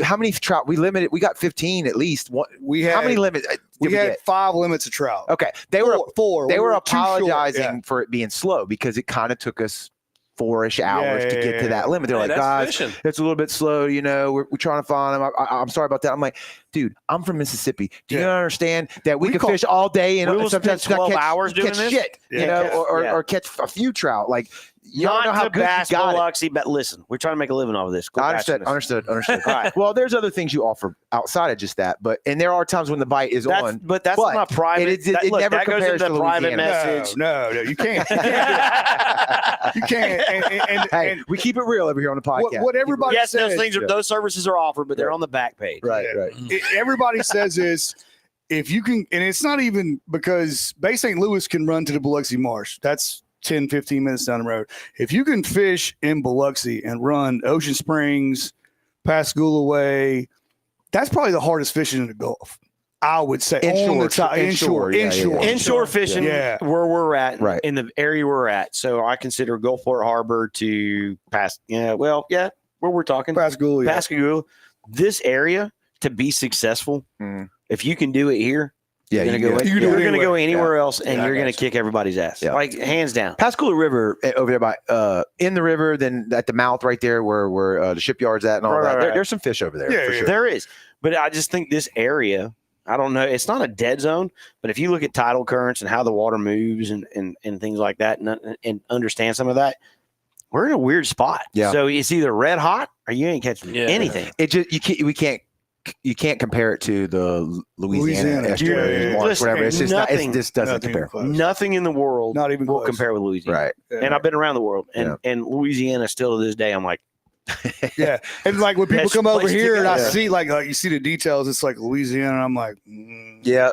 how many trout? We limited. We got 15 at least. We had How many limits? we did had get? 5 limits of trout. Okay, they were four. they We were too short. apologizing Yeah. for it being slow because it kind of took us 4-ish hours to get to yeah. that limit. They're Hey, like, that's guys, fishing. it's a little bit slow. You know, we're trying to find them. I'm sorry about that. I'm like, dude, I'm from Mississippi. Do you Yeah. understand that we We could call- fish all day and We will sometimes spend 12 catch, hours doing catch this? shit, you Yeah. know, or Yeah. catch a few trout. Like, you don't know Not how to good you bass got it. Biloxi, but listen, we're trying to make a living off of this. Quit I bashing understood. us. All right. Well, there's other things you offer outside of just that, and there are times when the bite is on. But that's But not private. it that, look, never that goes compares into to private Louisiana. message. No, you can't. You can't. You can't. And Hey, we keep it real over here on the podcast. what everybody Yes, says, those things are those services are offered, but they're on the back page. Right, Yeah. right. Everybody says is if you can, and it's not even because Bay St. Louis can run to the Biloxi Marsh. That's 10, 15 minutes down the road. If you can fish in Biloxi and run Ocean Springs, Pascagoula Way, that's probably the hardest fishing in the Gulf. I would say Inshore, inshore. yeah. Inshore fishing, Yeah. where we're at, Right. in the area we're at. So I consider Gulfport Harbor to pass. Yeah, where we're talking, Pascagoula. Yeah. Pascagoula. This area to be successful, Mhm. if you can do it here, Yeah, you're you gonna do go. it. You can do You're it gonna go anywhere. anywhere else, and Yeah, I you're gonna got kick everybody's ass. Yeah. Like hands down. Pascagoula River over there by in the river, then at the mouth right there where the shipyard's at and all Right, that. right, There- right. There's some fish over there Yeah, for yeah. sure. There is, but I just think this area. I don't know. It's not a dead zone, but if you look at tidal currents and how the water moves and things like that, and understand some of that, we're in a weird spot. Yeah. So it's either red hot or you ain't catching Yeah. anything. It just you can't compare it to the Louisiana Louisiana. estuaries, Yeah, yeah, yeah. marsh, Listen, whatever. It's just not. nothing- This doesn't nothing compare. close. Nothing in the world Not even will close. compare with Louisiana. Right. Yeah. And I've been around the world, and Louisiana still to this day, I'm like, Yeah, and like when people Best come over place to here and go. I Yeah. see like you see the details, it's like Louisiana. I'm like, Yeah.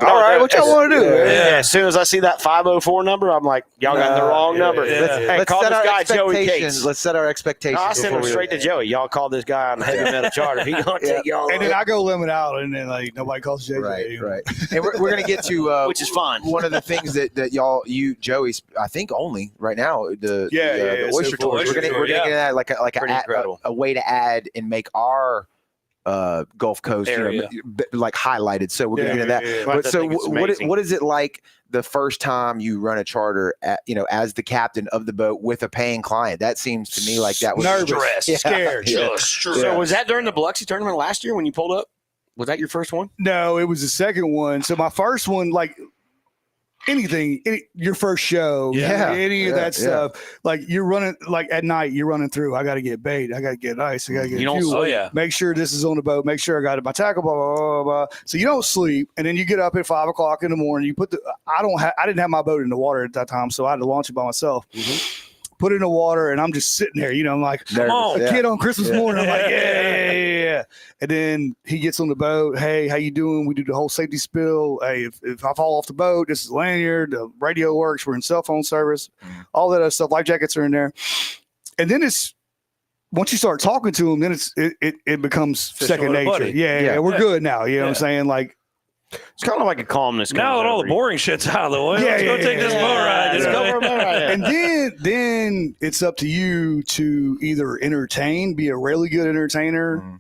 all right, what y'all want to do? yeah. As soon as I see that 504 number, I'm like, y'all got the wrong number. yeah. Hey, call this guy Joey Cates. Let's set our expectations. No, I send him before we- straight to Joey. Y'all call this guy on the heavy metal charter. He gonna take y'all, And then I go limit out, and then like nobody calls JJ. Right, right. And we're gonna get to which is fun. one of the things that Joey, I think only right now the oyster so tours. Oyster We're tour, gonna get that like Pretty incredible. a way to add and make our Gulf Coast Area. like highlighted. So we're gonna get into that. Yeah. But I so think it's what amazing. is it like the first time you run a charter as the captain of the boat with a paying client? That seems to me like that was Nervous, Yeah. scared. Yeah. So was that during the Biloxi tournament last year when you pulled up? Was that your first one? No, it was the second one. So my first one, like your first show, Yeah. any of Yeah, that stuff, like you're running, like at night, you're running through. I got to get bait. I got to get ice. I got to get You don't fuel. Oh, yeah. Make sure this is on the boat. Make sure I got it. My tackle, blah, blah, blah, blah. So you don't sleep. And then you get up at 5 o'clock in the morning. You put I didn't have my boat in the water at that time. So I had to launch it by myself. Put it in the water. And I'm just sitting there, I'm like, Nervous, on. a yeah. kid on Christmas Yeah. morning. I'm like, yeah. And then he gets on the boat. Hey, how you doing? We do the whole safety spill. Hey, if I fall off the boat, this is lanyard. The radio works. We're in cell phone service. All that other stuff. Life jackets are in there. And then once you start talking to him, then it becomes Fishing second with a nature. buddy. Yeah, we're Yeah. good now. You know what I'm saying? Like, It's kind of like a calmness. Now comes that all over the you. boring shit's out of the way, Yeah, let's go yeah, take this yeah. boat ride. Let's you know? go for a boat ride. and then then it's up to you to either entertain, be a really good entertainer,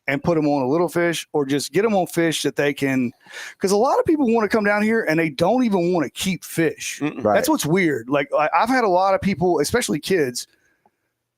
and put them on a little fish, or just get them on fish that they can. Because a lot of people want to come down here and they don't even want to keep fish. Right. That's what's weird. Like I've had a lot of people, especially kids,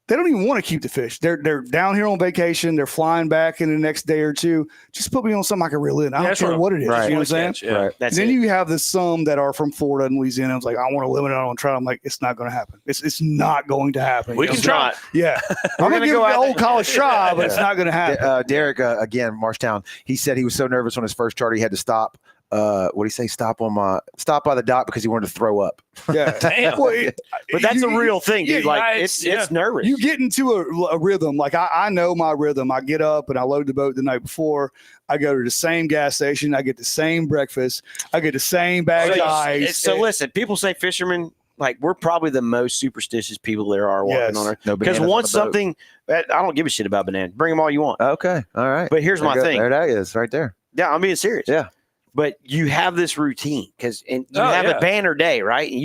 they don't even want to keep the fish. They're down here on vacation. They're flying back in the next day or two. Just put me on something I can reel in. I don't care what it is. Right. You know what I'm saying? Yeah. Right. That's Then it. you have some that are from Florida and Louisiana. I was like, I want to limit it on trout. I'm like, it's not going to happen. It's not going to happen. We You know can what I'm try. saying? Yeah. I'm going to give it the old college try, but it's not going to happen. Derek, again, Marshtown, he said he was so nervous on his first charter he had to stop. What do you say? Stop by the dock because he wanted to throw up. Yeah. Damn. Well, But that's a real thing, dude. yeah, Like it's- it's nervous. you get into a rhythm. Like I know my rhythm. I get up and I load the boat the night before. I go to the same gas station. I get the same breakfast. I get the same bag of ice. So listen, people say fishermen, like we're probably the most superstitious people there are walking Yes. on Earth. No Because bananas on once the boat. something, I don't give a shit about bananas. Bring them all you want. Okay, all right. But here's my thing. There that is, right there. Yeah, I'm being serious. Yeah. But you have this routine because you Oh, have yeah. a banner day, right? And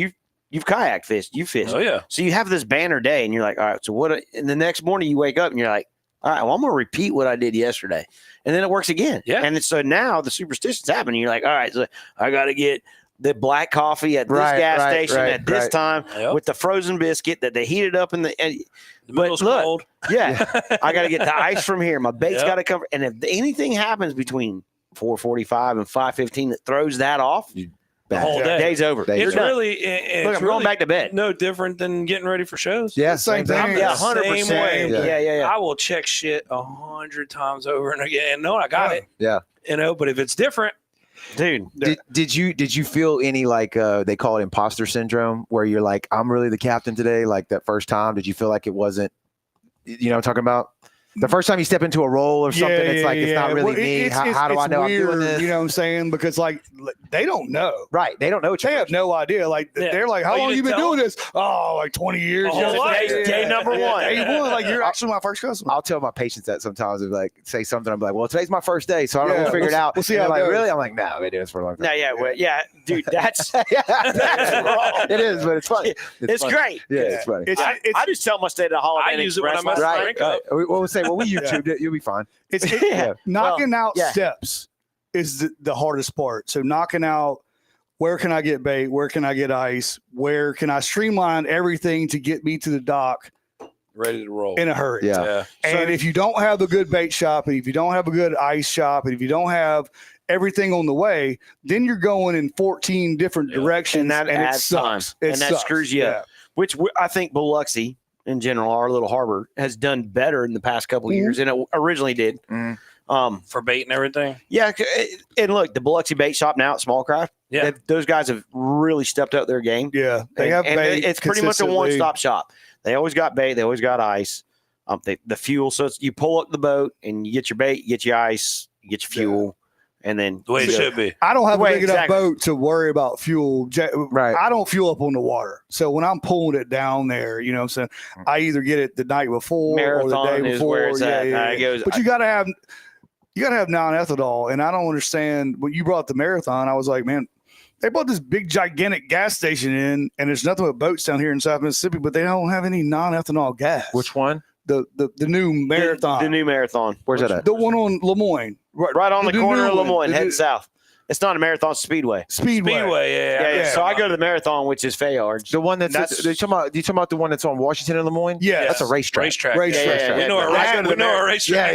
you've kayak fished, you fish. Oh yeah. So you have this banner day, and you're like, all right. So what? And the next morning you wake up and you're like, all right. Well, I'm gonna repeat what I did yesterday, and then it works again. Yeah. And so now the superstitions happen. And you're like, all right. So I got to get the black coffee at this Right, gas right, station right, at this right. time Yep. with the frozen biscuit that they heated up in the. And, The but middle's look, cold. yeah, I got to get the ice from here. My bait's Yep. got to come. And if anything happens between 4:45 and 5:15 that throws that off, The whole day. day's over. Day- You're It's done. really Look, I'm going back to bed. no different than getting ready for shows. Yeah, Same thing. thing. Yeah, the 100%. same way. Yeah. I will check shit 100 times over and again. And no, I got it. Yeah. But if it's different, Dude. Did you feel any like they call it imposter syndrome where you're like, I'm really the captain today? Like that first time, did you feel like it wasn't? You know what I'm talking about? The first time you step into a role or something, it's like it's not really Well, me. it's- How do it's I know weird, I'm doing this? You know what I'm saying? Because like they don't know. Right? They don't know what They you're. have no idea. Like Yeah. they're like, Oh, how you long you didn't been tell doing this? Oh, like 20 years. Oh, Yeah, life. Day number one. Day one. Like you're actually my first customer. I'll tell my patients that sometimes if like say something, I'm like, well, today's my first day, so I don't know. Yeah, We'll figure it we'll- out. we'll see And how they're it like, goes. really? I'm like, no, I've been doing this for a long time. No, yeah, dude, that's That's wrong. It is, but it's funny. it's funny. great. Yeah, it's funny. It's, I just tell my state of Holiday I Inn use it when Express. I'm at last the night. drink up. We'll say, well, we YouTubed it. You'll be fine. it's Yeah. knocking out yeah. steps is the hardest part. So knocking out, where can I get bait? Where can I get ice? Where can I streamline everything to get me to the dock ready to roll. in a hurry? Yeah. And if you don't have a good bait shop, and if you don't have a good ice shop, and if you don't have everything on the way, then you're going in 14 different Yeah. directions, And that it adds time. sucks. It And that sucks. screws you up. Which I think Biloxi, in general, our little harbor, has done better in the past couple of Mhm. years than it originally did. Mhm. For bait and everything. Yeah, and look, the Biloxi bait shop now at Small Craft, Yeah. those guys have really stepped up their game. Yeah, they And- have and bait. it's pretty much a consistently. one-stop shop. They always got bait, they always got ice, the fuel. So it's, you pull up the boat and you get your bait, you get your ice, you get your fuel, and then The way it Yeah. should be. I don't have a Wait, big enough exactly. boat to worry about fuel. Right. I don't fuel up on the water. So when I'm pulling it down there, you know what I'm saying? I either get it the night before or the Marathon day is before. where it's at. It goes- But you gotta have non-ethanol. And I don't understand when you brought the Marathon, I was like, man, they brought this big gigantic gas station in, and there's nothing but boats down here in South Mississippi, but they don't have any non-ethanol gas. Which one? The new Marathon. The new Marathon. Where's that at? The one on Lemoyne. Right on the new corner of one. Lemoyne, The heading new- south. It's not a Marathon, it's Speedway. Speedway. Yeah. Yeah. So I go to the Marathon, which is Fayard's. The one that's That's- you talking about the one that's on Washington and Lemoyne? Yeah. That's a racetrack. Racetrack. Racetrack. Yeah. We know our I go to the racetrack.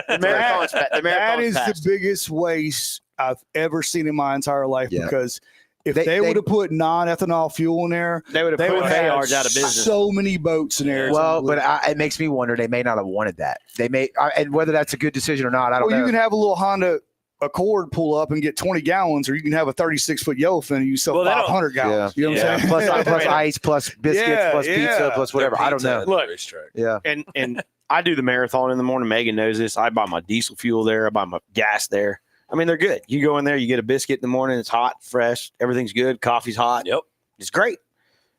The Marathon's the That Marathon's is passed. the biggest waste I've ever seen in my entire life, Yeah. because if They- they would have put non-ethanol fuel in there, They would have they put would have Fayard's out of business. so many boats in there. Well, but it makes me wonder. They may not have wanted that. They may, and whether that's a good decision or not, I don't well, know. you can have a little Honda Accord pull up and get 20 gallons, or you can have a 36-foot yellowfin and you sell Well, they don't- 500 gallons. You know what I'm saying? plus ice, plus biscuits, Yeah, plus pizza, yeah. plus whatever. I don't know. Look. Racetrack. Yeah. And I do the Marathon in the morning. Megan knows this. I buy my diesel fuel there. I buy my gas there. I mean, they're good. You go in there, you get a biscuit in the morning. It's hot, fresh. Everything's good. Coffee's hot. Yep. It's great.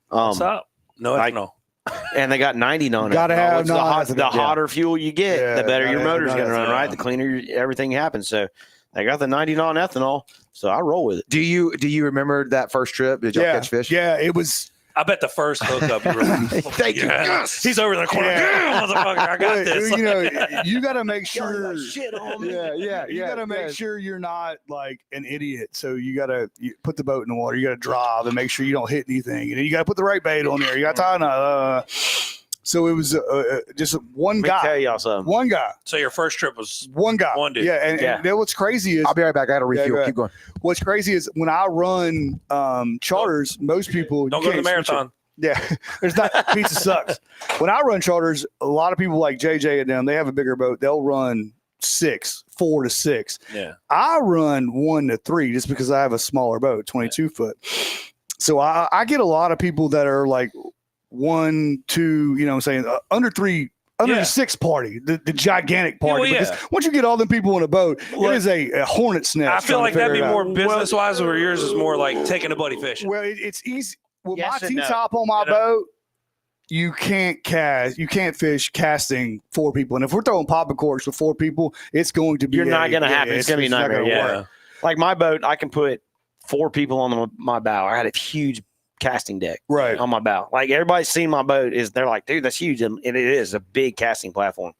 What's up? No like- ethanol. And they got 90 on it. Gotta have the, non-ethanol. the hotter fuel you get, Yeah, the better your gotta have motor's going to run, non-ethanol. right? The cleaner everything happens. So they got the 90 non-ethanol. So I roll with it. Do you remember that first trip? Did y'all catch fish? Yeah, it was. I bet the first hookup, you were like, Thank you. yes. He's over in the corner. Yeah. Yeah, motherfucker, I got this. You know, you got to make sure. shit on me. You got to make sure you're not like an idiot. So you got to put the boat in the water. You got to drive and make sure you don't hit anything. And then you got to put the right bait on there. You got to so it was just one Let me tell guy. y'all something. One guy. So your first trip was One guy. One dude. Yeah. And then what's crazy is I'll be right back. I got to Yeah, refuel. go Keep going. what's crazy is when I run charters, most people don't you go to the can't switch it. marathon. Yeah, there's not pizza sucks. When I run charters, a lot of people like JJ and them, they have a bigger boat. They'll run 4 to 6. Yeah. I run 1 to 3 just because I have a smaller boat, 22 foot. So I get a lot of people that are like 1, 2, you know what I'm saying, under 3, under Yeah. the 6 party, the gigantic party. well, yeah. Because once you get all them people in a boat, Look, it is a hornet's nest. I feel trying like to that'd be figure it more out. business wise, where yours is more like taking a buddy fishing. Well, it's easy. With Yes my and no. T-top on my You know? boat, you can't fish casting 4 people. And if we're throwing popping corks with 4 people, it's going to be You're not going to happen. It's going to be a not nightmare. gonna Yeah. work. Like my boat, I can put 4 people on my bow. I had a huge casting deck Right. on my bow. Like everybody's seen my boat they're like, dude, that's huge. And it is a big casting platform.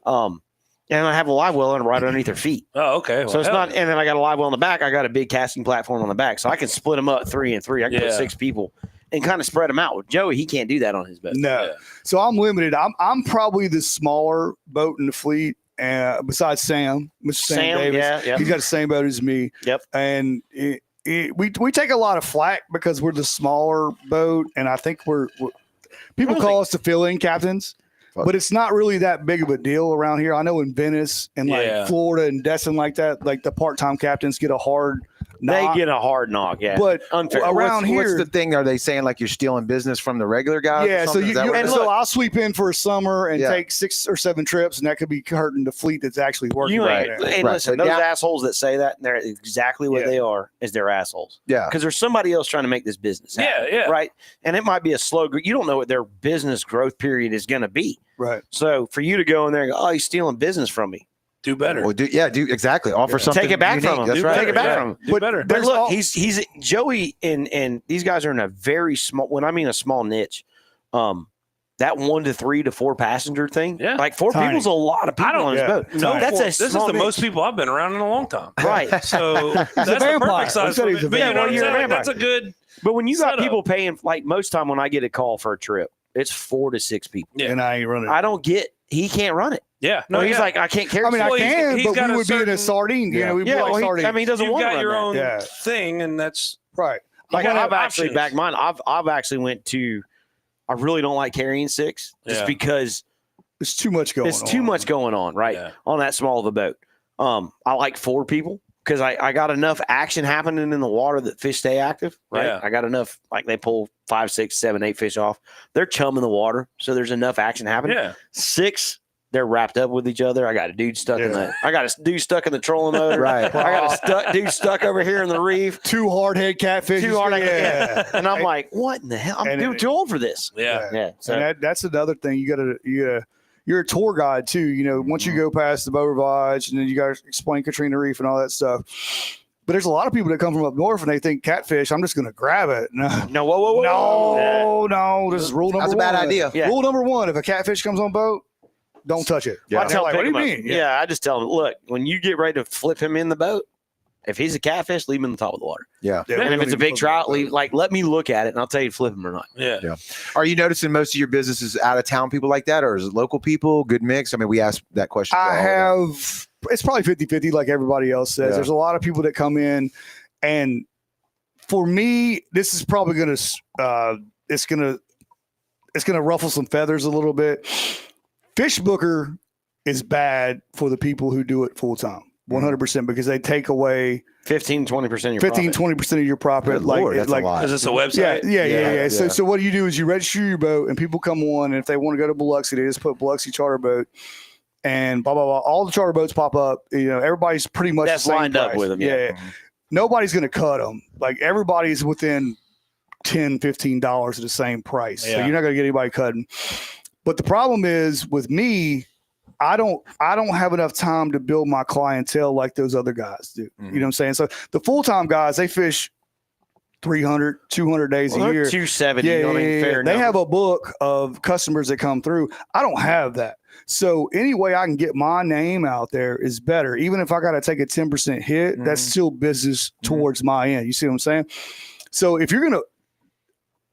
And I have a live well right underneath their feet. Oh, okay. So it's not, and then I got a live well in the back. I got a big casting platform on the back. So I can split them up 3 and 3. I can put Yeah. 6 people and kind of spread them out. With Joey, he can't do that on his boat. No. Yeah. So I'm limited. I'm probably the smaller boat in the fleet, besides Sam, Mr. Sam Davis. yeah. He's got the same boat as me. Yep. And we take a lot of flack because we're the smaller boat, and I think we're people call us the fill-in captains. But it's not really that big of a deal around here. I know in Venice and like Yeah. Florida and Destin like that, like the part-time captains get a hard They knock. get a hard knock. Yeah. But Unfair. around what's, here, what's the thing? Are they saying like you're stealing business from the regular guys? or yeah. So something? you, Is that what it and is? so I'll sweep in for a summer and Yeah. take 6 or 7 trips, and that could be hurting the fleet that's actually working. You right ain't, now. and Right. listen, So those now- assholes that say that, they're exactly what Yeah. they are, is they're assholes. yeah. Because there's somebody else trying to make this business happen. Yeah, yeah. Right. And it might be a slow, you don't know what their business growth period is going to be. Right. So for you to go in there and go, oh, he's stealing business from me. Do better. Well, do exactly. Offer something. Take it back unique. from him. That's Do right. Take it back yeah. from him. Do better. But There's look, all- he's Joey and these guys are in a very small, when I mean a small niche, that 1 to 3 to 4 passenger thing, Yeah. like 4 Tiny. people's a lot of people on his yeah. boat. No, That's a this is small the niche. most people I've been around in a long time. Right. So that's the vampire. perfect size. That's what For he's me. a But you know vampire. what I'm You're a saying? Like, vampire. that's a good. But when you got setup. people paying, like most time when I get a call for a trip, it's 4 to 6 people. Yeah. And I ain't running. I don't get, he can't run it. Yeah. No, he's yeah. like, I can't carry. I mean, I Well, can, he's but got we a would be in a certain- sardine. You know, we'd be yeah, like well, sardines. I mean, he doesn't You've want to got run your that. own Yeah. thing, and that's right. Like You gotta I've have actually options. back mine. I've actually went to. I really don't like carrying 6 just Yeah. because There's too much going on. it's too much going on, right? Yeah. On that small of a boat. I like 4 people because I got enough action happening in the water that fish stay active, right? Yeah. I got enough, like they pull 5, 6, 7, 8 fish off. They're chumming the water, so there's enough action happening. yeah. 6, they're wrapped up with each other. I got a dude stuck in Yeah. the. I got a dude stuck in the trolling motor. Right. I got a dude stuck over here in the reef. Too hard head catfish. Too hard. Yeah. And I'm like, what in the hell? I'm And too old for this. Yeah. Yeah. So And that's another thing. You're a tour guide too. You know, once you go past the Beau Rivage and then you got to explain Katrina Reef and all that stuff. But there's a lot of people that come from up north and they think catfish, I'm just going to grab it. No, no, whoa. no. This is rule number That's a one. bad idea. Yeah. Rule number 1: if a catfish comes on boat, don't touch it. Yeah. I tell Like, what do you pick 'em mean? up. Yeah, I just tell them, look, when you get ready to flip him in the boat, if he's a catfish, leave him in the top of the water. Yeah. Yeah, And if we it's a don't big even trout, flip it. leave, like let me look at it and I'll tell you to flip him or not. Yeah. Are you noticing most of your business is out of town people like that, or is it local people? Good mix. I mean, we asked that question. I have, it's probably 50-50 like everybody else says. Yeah. There's a lot of people that come in, and for me, this is probably going to, it's going to ruffle some feathers a little bit. Fish Booker is bad for the people who do it full time, 100%, because they take away 15, 20% of your 15, profit. 20% of your profit. Good Lord, that's like, a lot. Is this a yeah, website? yeah. So, Yeah. so what you do is you register your boat, and people come on, and if they want to go to Biloxi, they just put Biloxi charter boat, and blah blah blah. All the charter boats pop up. You know, everybody's pretty much That's the same lined up price. with them, yeah. Nobody's going to cut them. Like everybody's within $10, $15 of the same price. So Yeah. you're not going to get anybody cutting. But the problem is with me, I don't have enough time to build my clientele like those other guys do. You know what I'm saying? So the full-time guys, they fish 300, 200 days a year. 270. Yeah, you know what I mean? Fair They number. have a book of customers that come through. I don't have that. So any way I can get my name out there is better. Even if I got to take a 10% hit, that's still business towards my end. You see what I'm saying? So if you're going to,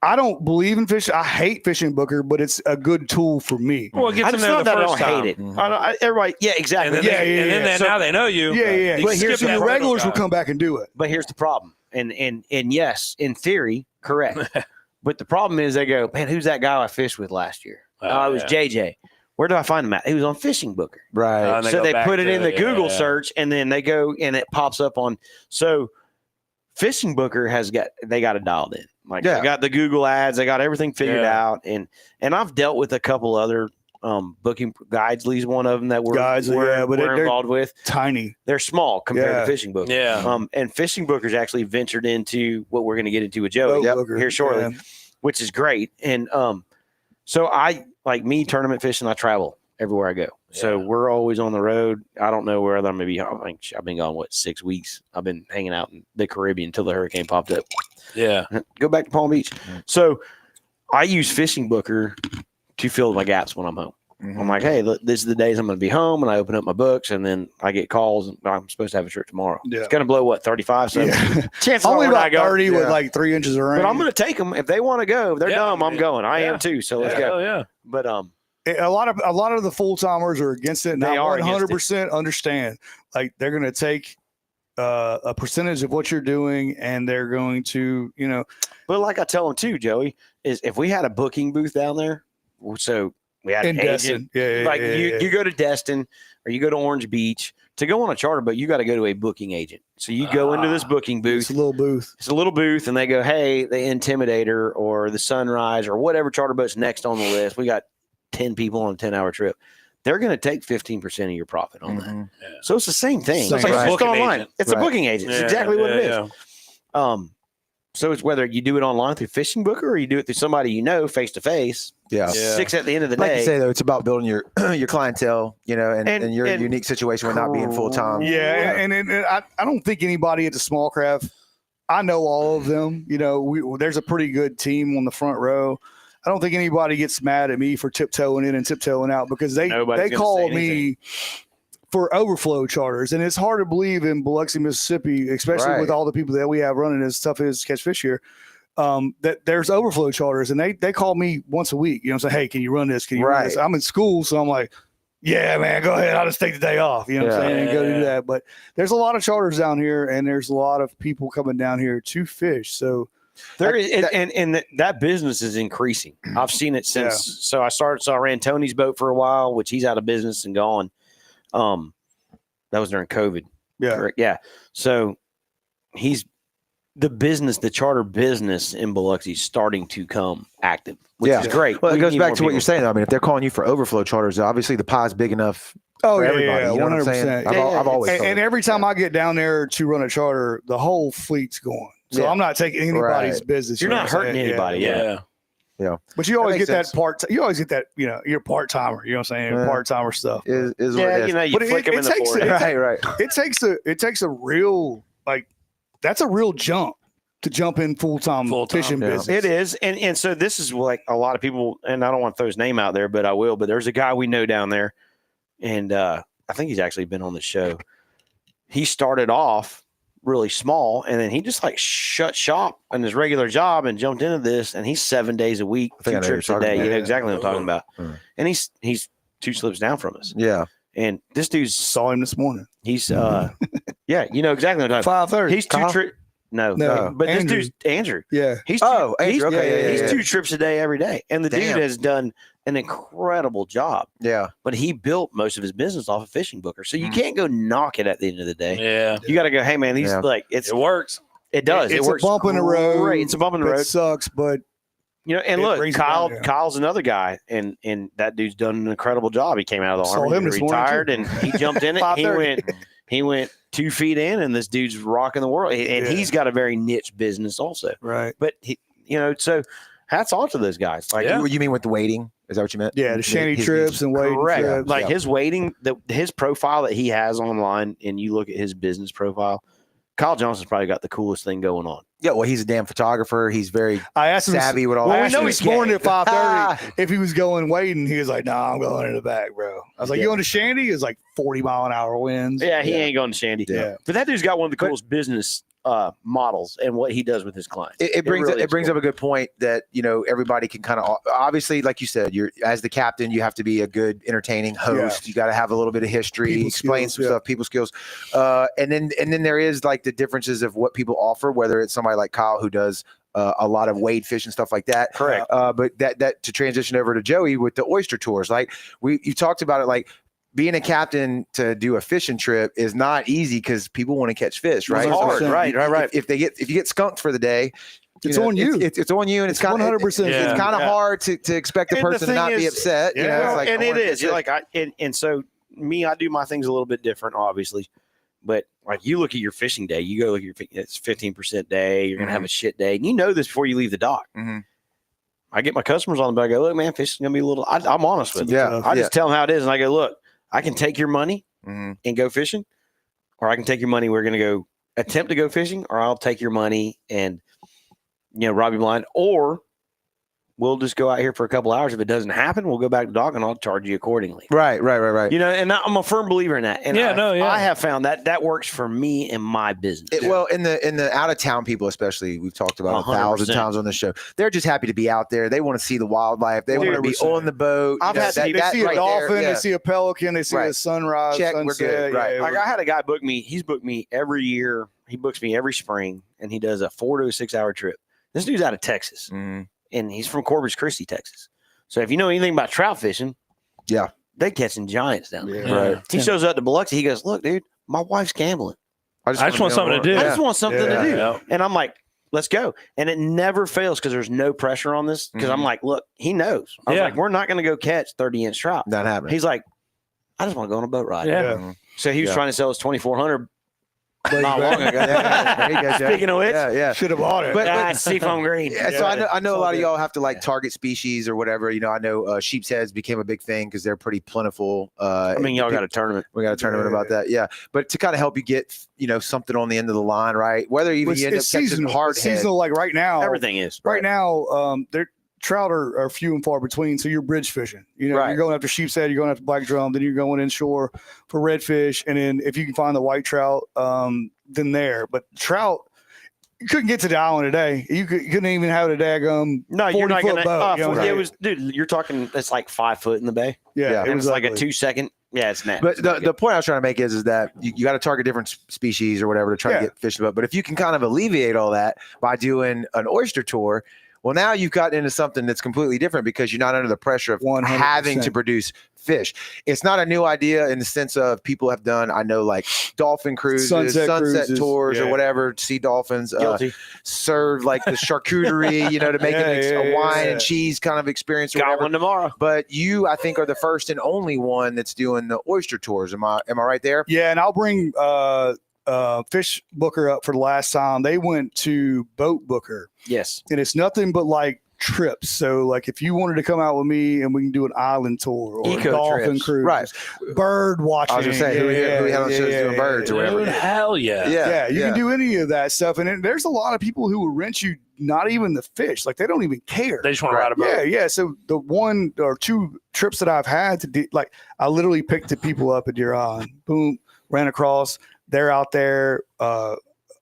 I don't believe in fishing. I hate fishing Booker, but it's a good tool for me. Well, it gets I them just there not the that I first don't time. hate it. Everybody, yeah, exactly. And then, Yeah, and then So- now they know you. Yeah. You But skip here's that your regulars guy. will come back and do it. But here's the problem. And yes, in theory, correct. But the problem is they go, man, who's that guy I fished with last year? Oh, It was JJ. Where do I find him at? He was on Fishing Booker. Right. And So go they back put it to in the Google yeah. search, and then they go and it pops up on. So Fishing Booker they got it dialed in. Like Yeah. they got the Google ads, they got everything figured Yeah. out, and I've dealt with a couple other booking Guidesley's one of them that we're they're involved with. tiny. They're small compared Yeah. to Fishing Booker. Yeah. And Fishing Booker's actually ventured into what we're going to get into with Joey Boat Booker. here shortly, Yeah. which is great. And so I like me tournament fishing. I travel everywhere I go, so Yeah. we're always on the road. I don't know where I'm going to be. I've been gone 6 weeks. I've been hanging out in the Caribbean until the hurricane popped up. Yeah. Go back to Palm Beach. So I use Fishing Booker to fill my gaps when I'm home. I'm like, hey, look, this is the days I'm going to be home, and I open up my books, and then I get calls. And I'm supposed to have a trip tomorrow. Yeah. It's going to blow 35. So Yeah. chances Only are when I about go, 30 with Yeah. like 3 inches of rain. but I'm going to take them if they want to go. If they're Yeah. dumb, I'm going. I Yeah. am too. So let's Yeah. go. Hell yeah. But A lot of the full timers are against it. And They I are against it. 100% understand. Like they're going to take a percentage of what you're doing, and they're going to, but like I tell them too, Joey, is if we had a booking booth down there, so we had in an agent. Destin. Like you go to Destin or you go to Orange Beach to go on a charter boat, you got to go to a booking agent. So you go into this booking booth. It's a little booth. It's a little booth, and they go, hey, the Intimidator or the Sunrise or whatever charter boat's next on the list. We got 10 people on a 10-hour trip. They're going to take 15% of your profit on that. So it's the same thing. Same It's like thing. just Booking online. agent. It's a Right. booking agent. It's Yeah, exactly what it yeah, is. yeah. So it's whether you do it online through Fishing Booker or you do it through somebody you know face to face. Yeah. Yeah. Six at the end of the Like day. you say though, it's about building your your clientele, and And- your and- unique situation with not being full time. Yeah, and I don't think anybody at the small craft. I know all of them. There's a pretty good team on the front row. I don't think anybody gets mad at me for tiptoeing in and tiptoeing out because Nobody's they gonna call say me for overflow charters, and it's hard to believe in Biloxi, Mississippi, especially Right. with all the people that we have running as tough as catch fish here. That there's overflow charters, and they call me once a week. Say, hey, can you run this? Can you run this? Right. I'm in school, so I'm like, yeah, man, go ahead. I'll just take the day off. You know what I'm Yeah. saying? And go Yeah. do that. But there's a lot of charters down here, and there's a lot of people coming down here to fish. So There is, and that business is increasing. I've seen it since. So I ran Tony's boat for a while, which he's out of business and gone. That was during COVID. yeah, Correct? Yeah. So the charter business in Biloxi is starting to come active, which Yeah. is great. Well, it We goes need back more to what people. you're saying. I mean, if they're calling you for overflow charters, obviously the pie's big enough oh for yeah, everybody. yeah, You know what I'm saying? 100%. I've always And, felt and it. every time I get down there to run a charter, the whole fleet's going. So Yeah. I'm not taking anybody's Right. business. You're you know not what I'm hurting saying? anybody. Yeah. But you always makes get sense. that part. You always get that. You're part timer. You know what I'm saying? Yeah. Part timer stuff. is what Yeah, it is. you know, you But flick them in the takes forehead. right. It takes a real that's a real jump to jump in full-time fishing yeah. business. It is, and so this is like a lot of people, and I don't want to throw his name out there, but I will. But there's a guy we know down there, and I think he's actually been on the show. He started off really small, and then he just like shut shop on his regular job and jumped into this, and he's 7 days a week, I think I 2 know trips what a you're day. talking You know about. exactly what I'm talking about. Mm. And he's 2 slips down from us, Yeah. and this dude's Saw him this morning. he's yeah, you know exactly what I'm talking 5:30. about. He's 2 Kyle? trips. No, No, but Andrew. this dude's Andrew. Yeah. He's Oh, Andrew, he's, okay, yeah, he's yeah. 2 trips a day every day, and the Damn. dude has done an incredible job. Yeah. But he built most of his business off of Fishing Booker, so you can't go knock it at the end of the day. Yeah. You got to go, hey man, these Yeah. like it It works. does. It's it works a bump in the road. great. It's a bump in the That road. sucks, but You know, and it look, brings it down, yeah. Kyle's another guy, and that dude's done an incredible job. He came out of the Saw army, him he this morning, retired, too. and he jumped in it. he 5:30. went 2 feet in, and this dude's rocking the world. And Yeah. he's got a very niche business also. right. But he, so hats off to those guys. Like Yeah. You mean with the waiting? Is that what you meant? Yeah, the shanty His- trips and wading correct. trips. Like Yeah. his waiting, his profile that he has online, and you look at his business profile. Kyle Johnson's probably got the coolest thing going on. Yeah, well, he's a damn photographer. He's very I asked him savvy with all Well, that. we know shit. this morning at 5:30 Ah. if he was going wading. He was like, "Nah, I'm going in the back, bro." I was like, Yeah. "You going to Shandy?" It's like 40-mile-an-hour winds. Yeah, he ain't going to Shandy. Yeah. But that dude's got one of the coolest business models and what he does with his clients. It brings really it is brings cool. up a good point that everybody can kind of obviously, like you said, you're as the captain, you have to be a good entertaining host. You got to have a little bit of history, People explain skills, some yeah. stuff, people skills, and then there is like the differences of what people offer, whether it's somebody like Kyle who does a lot of wade fish and stuff like that. Correct. But that to transition over to Joey with the oyster tours, like you talked about it, like being a captain to do a fishing trip is not easy because people want to catch fish, right? It's hard, 100%. right. If you get skunked for the day, It's on you. It's on you, and it's kind of 100%. Yeah. It's kind of hard to expect the And the person to thing not be is- upset. Yeah. It's Well, like, and I it wanna is. catch You're like and so me, I do my things a little bit different, obviously. But like you look at your fishing day, you go look at it's 15% day. You're gonna have a shit day, and you know this before you leave the dock. Mhm. I get my customers on the back. I go, look, man, fishing's gonna be a little. I'm honest with you. Yeah, I just tell them how it is, and I go, look, I can take your money Mhm. and go fishing, or I can take your money. We're gonna go attempt to go fishing, or I'll take your money and rob you blind, or we'll just go out here for a couple hours. If it doesn't happen, we'll go back to dock and I'll charge you accordingly. Right. And I'm a firm believer in that. And Yeah, I have found that works for me and my business. Well, in the out of town people, especially, we've talked about 1,000 100%. times on the show. They're just happy to be out there. They want to see the wildlife. They want to be 100%. on the boat. I've had They see a right dolphin, there, yeah. they see a pelican, they see Right. a sunrise, Check, we're sunset. good, right. Yeah, Like I had a guy book me. He's booked me every year. He books me every spring, and he does a 4 to 6 hour trip. This dude's out of Texas, Mhm. and he's from Corpus Christi, Texas. So if you know anything about trout fishing, Yeah. they catching giants down there. Yeah. Right. He shows up to Biloxi. He goes, "Look, dude, my wife's gambling. I just want something to do. I just want something Yeah. to do." Yeah. And I'm like, "Let's go." And it never fails because there's no pressure on this. Because I'm Mhm. like, "Look, he knows." I was Yeah. like, "We're not going to go catch 30-inch trout." Not happening. He's like, "I just want to go on a boat ride." Yeah. Mhm. So he was Yeah. trying to sell us 2,400 Like not that. long ago. Yeah, there you go, Jack. Speaking of which, Yeah. Should have bought it. But- seafoam green. Yeah, so I know a lot of good. y'all have to like target species or whatever. I know sheep's heads became a big thing because they're pretty plentiful. I mean, y'all got a tournament. we got a tournament Yeah. about that, yeah. But to kind of help you get something on the end of the line, right? Whether even It's, you end up it's catching seasonal. hard It's head. seasonal. Like right now, Everything is. right now, their trout are few and far between. So you're bridge fishing. Right. You're going after sheep's head, you're going after black drum, then you're going inshore for redfish, and then if you can find the white trout, then there. But trout, you couldn't get to the island today. You couldn't even have a daggum. No, you're not 40-foot going boat, you know what I'm It saying? was, dude. You're talking. It's like 5 foot in the bay. Yeah. It It was was like a ugly. 2 second. Yeah, it's nasty. But the point I was trying to make is that you got to target different species or whatever to try to Yeah. get fish in the boat. But if you can kind of alleviate all that by doing an oyster tour, well, now you've gotten into something that's completely different because you're not under the pressure of 100%. having to produce fish. It's not a new idea in the sense of people have done, I know, like dolphin cruises, Sunset sunset cruises, tours or yeah. whatever, see dolphins, Guilty. serve like the charcuterie, to make it a wine yeah. and cheese kind of experience or Got whatever. one tomorrow. But you, I think, are the first and only one that's doing the oyster tours. Am I right there? Yeah, and I'll bring Fish Booker up for the last time. They went to Boat Booker, Yes. and it's nothing but like trips. So, like, if you wanted to come out with me and we can do an island tour or a Eco dolphin trips. cruise, Right. bird watching. I was gonna say who we had on the show doing birds or whatever. Dude, hell yeah. Yeah, you can do any of that stuff. And then there's a lot of people who will rent you not even the fish. Like, they don't even care. They just want to ride a boat. Yeah. So the 1 or 2 trips that I've had to do, like, I literally picked the people up at Deer Island, boom, ran across. They're out there,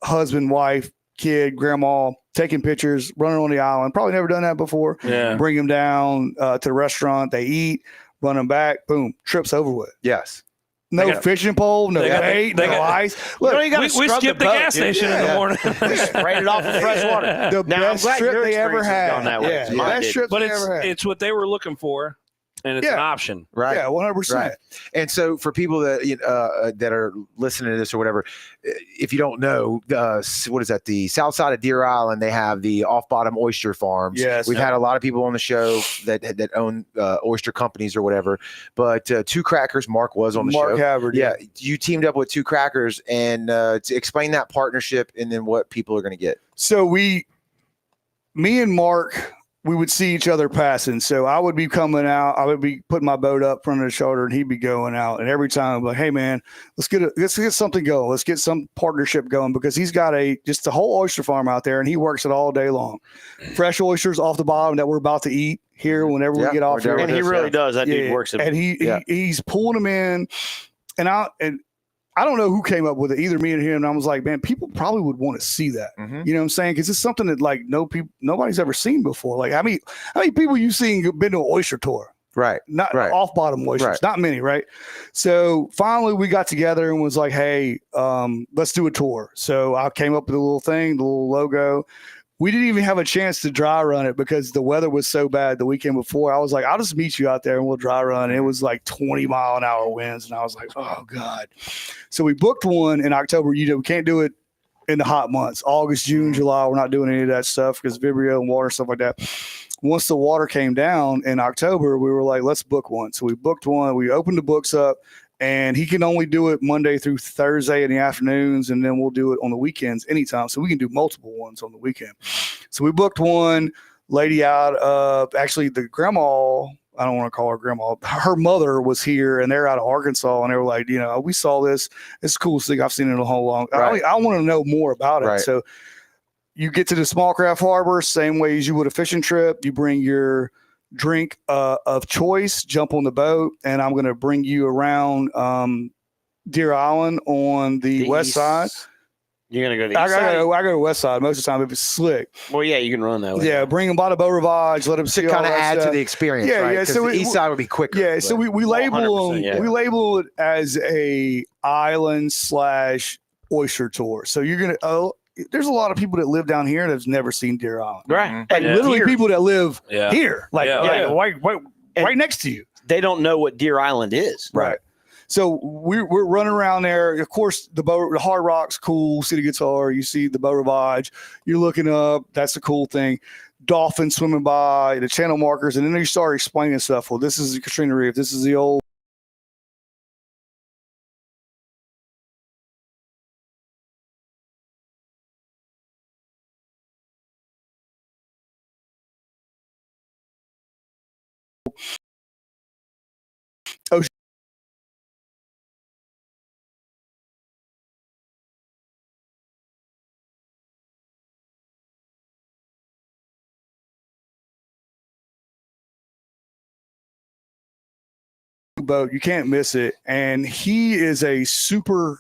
husband, wife, kid, grandma, taking pictures, running on the island. Probably never done that before. Yeah. Bring them down to the restaurant. They eat, run them back. Boom, trip's over with. Yes. No They got- fishing pole, no they got- bait, they no got- ice. Look, You gotta We scrub skipped the boat, gas dude. station in the Yeah. morning. Sprayed it off with fresh water. the Now, I'm best glad trip your they ever experience has had. gone that way. Yeah, Mine best did. trip But they ever had. it's what they were looking for, and it's an Yeah. option. Right. Yeah, 100%. Right. And so for people that that are listening to this or whatever, if you don't know, what is that? The south side of Deer Island, they have the off bottom oyster farms. Yes. We've had a lot of people on the show that own oyster companies or whatever. But Two Crackers, Mark was on the Mark show. Havard. Yeah, you teamed up with Two Crackers, and to explain that partnership and then what people are going to get. So me and Mark we would see each other passing. So I would be coming out, I would be putting my boat up front of the shoulder, and he'd be going out. And every time I'm like, hey man, let's get something going. Let's get some partnership going, because he's got just a whole oyster farm out there, and he works it all day long. Fresh oysters off the bottom that we're about to eat here whenever we get off here. And he really does. That dude works it. And he's pulling them in, and I don't know who came up with it, either me or him. And I was like, man, people probably would want to see that. Mm-hmm. You know what I'm saying? Because it's something that like nobody's ever seen before. Like, how many people you've seen been to an oyster tour? Right. Not off bottom oysters. Right. Not many, right? So finally we got together and was like, hey, let's do a tour. So I came up with a little thing, the little logo. We didn't even have a chance to dry run it because the weather was so bad the weekend before. I was like, I'll just meet you out there and we'll dry run. And it was like 20-mile-an-hour winds. And I was like, oh, God. So we booked one in October. You know, we can't do it in the hot months. August, June, July, we're not doing any of that stuff because Vibrio and water, stuff like that. Once the water came down in October, we were like, let's book one. So we booked one. We opened the books up. And he can only do it Monday through Thursday in the afternoons, and then we'll do it on the weekends anytime. So we can do multiple ones on the weekend. So we booked one lady out of, actually the grandma, I don't want to call her grandma, her mother was here, and they're out of Arkansas, and they were like, you know, we saw this. It's the coolest thing I've seen in a whole long time. Right. I want to know more about it. Right. So you get to the small craft harbor, same way as you would a fishing trip. You bring your drink of choice, jump on the boat, and I'm going to bring you around Deer Island on the west side. You're going to go to the east side? I go to west side most of the time if it's slick. Well, yeah, you can run that way. Yeah, bring them by the boat rivage, let them see To kind of all that add stuff. to the experience, Yeah, right? yeah, so the east side would be quicker. Yeah, so we label 100%, yeah. we label it as a island / oyster tour. So you're going to there's a lot of people that live down here that have never seen Deer Island. Right. Like literally people that live here, like right next to you. They don't know what Deer Island is. Right. So we're running around there. Of course, the Hard Rock's cool. See the guitar. You see the boat rivage. You're looking up. That's the cool thing. Dolphins swimming by, the channel markers, and then you start explaining stuff. Well, this is the Katrina Reef. This is the old. Boat, you can't miss it, and he is a super